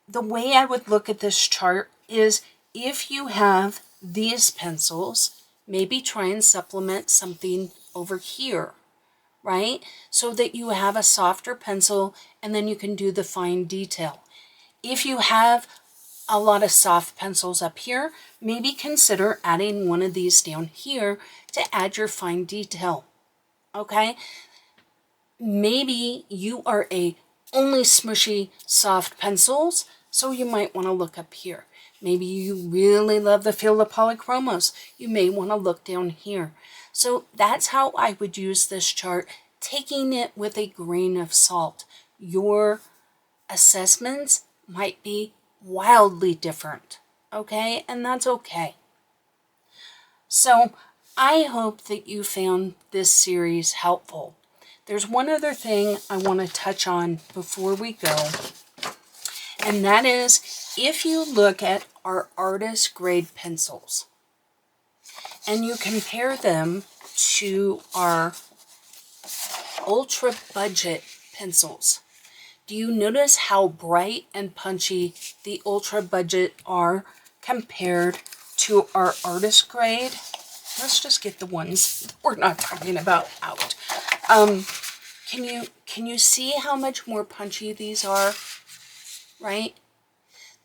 S1: the way I would look at this chart is if you have these pencils, maybe try and supplement something over here, right? So that you have a softer pencil and then you can do the fine detail. If you have a lot of soft pencils up here, maybe consider adding one of these down here to add your fine detail, okay? Maybe you are only smushy soft pencils, so you might want to look up here. Maybe you really love the feel of Polychromos. You may want to look down here. So that's how I would use this chart, taking it with a grain of salt. Your assessments might be wildly different, okay? And that's okay. So I hope that you found this series helpful. There's one other thing I want to touch on before we go, and that is if you look at our artist grade pencils and you compare them to our ultra budget pencils, do you notice how bright and punchy the ultra budget are compared to our artist grade? Let's just get the ones we're not talking about out. Can you see how much more punchy these are, right?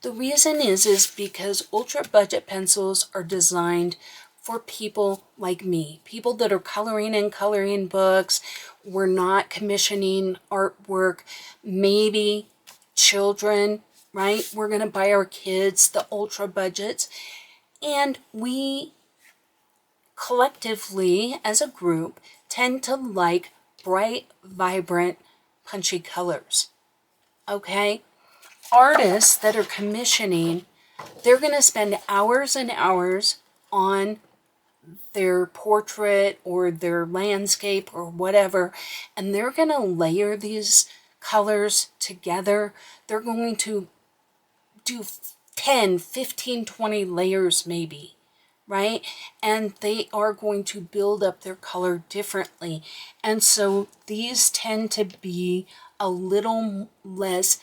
S1: The reason is because ultra budget pencils are designed for people like me, people that are coloring in coloring books. We're not commissioning artwork, maybe children, right? We're going to buy our kids the ultra budgets, and we collectively as a group tend to like bright, vibrant, punchy colors, okay? Artists that are commissioning, they're going to spend hours and hours on their portrait or their landscape or whatever, and they're going to layer these colors together. They're going to do 10, 15, 20 layers maybe, right? And they are going to build up their color differently. And so these tend to be a little less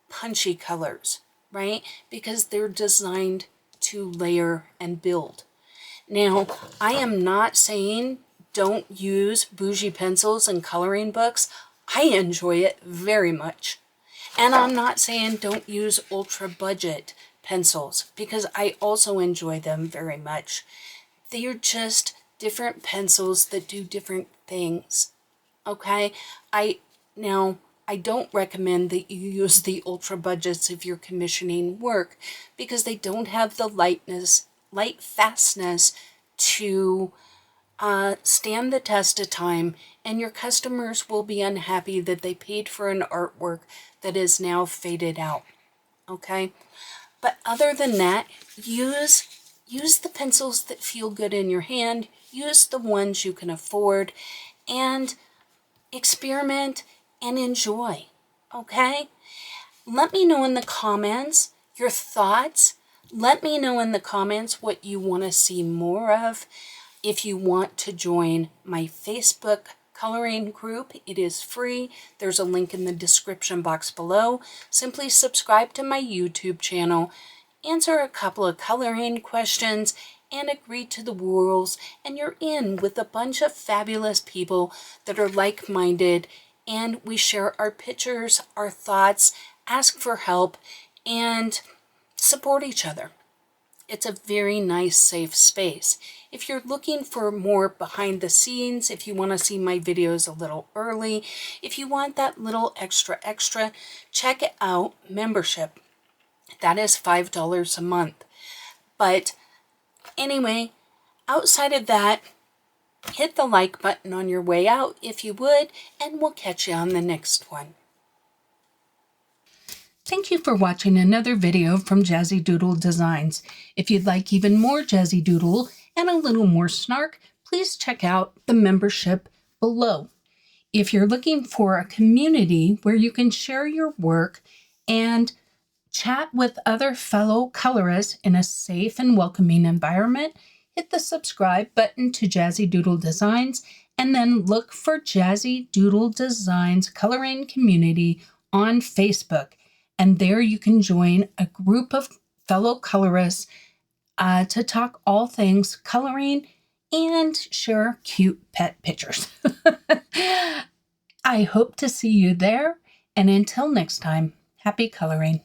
S1: punchy colors, right? Because they're designed to layer and build. Now, I am not saying don't use bougie pencils in coloring books. I enjoy it very much. And I'm not saying don't use ultra budget pencils because I also enjoy them very much. They are just different pencils that do different things. Okay, I don't recommend that you use the ultra budgets if you're commissioning work because they don't have the light fastness to stand the test of time, and your customers will be unhappy that they paid for an artwork that is now faded out. Okay, but other than that, use the pencils that feel good in your hand. Use the ones you can afford, and experiment and enjoy. Okay? Let me know in the comments your thoughts. Let me know in the comments what you want to see more of. If you want to join my Facebook coloring group, it is free. There's a link in the description box below. Simply subscribe to my YouTube channel, answer a couple of coloring questions, and agree to the rules, and you're in with a bunch of fabulous people that are like-minded, and we share our pictures, our thoughts, ask for help, and support each other. It's a very nice, safe space. If you're looking for more behind the scenes, if you want to see my videos a little early, if you want that little extra, check out membership. That is $5 a month. But anyway, outside of that, hit the like button on your way out if you would, and we'll catch you on the next one. Thank you for watching another video from Jazzydoodledesigns. If you'd like even more Jazzydoodle and a little more snark, please check out the membership below. If you're looking for a community where you can share your work and chat with other fellow colorists in a safe and welcoming environment, hit the subscribe button to Jazzydoodledesigns and then look for Jazzydoodledesigns Coloring Community on Facebook. And there you can join a group of fellow colorists to talk all things coloring and share cute pet pictures. I hope to see you there. And until next time, happy coloring.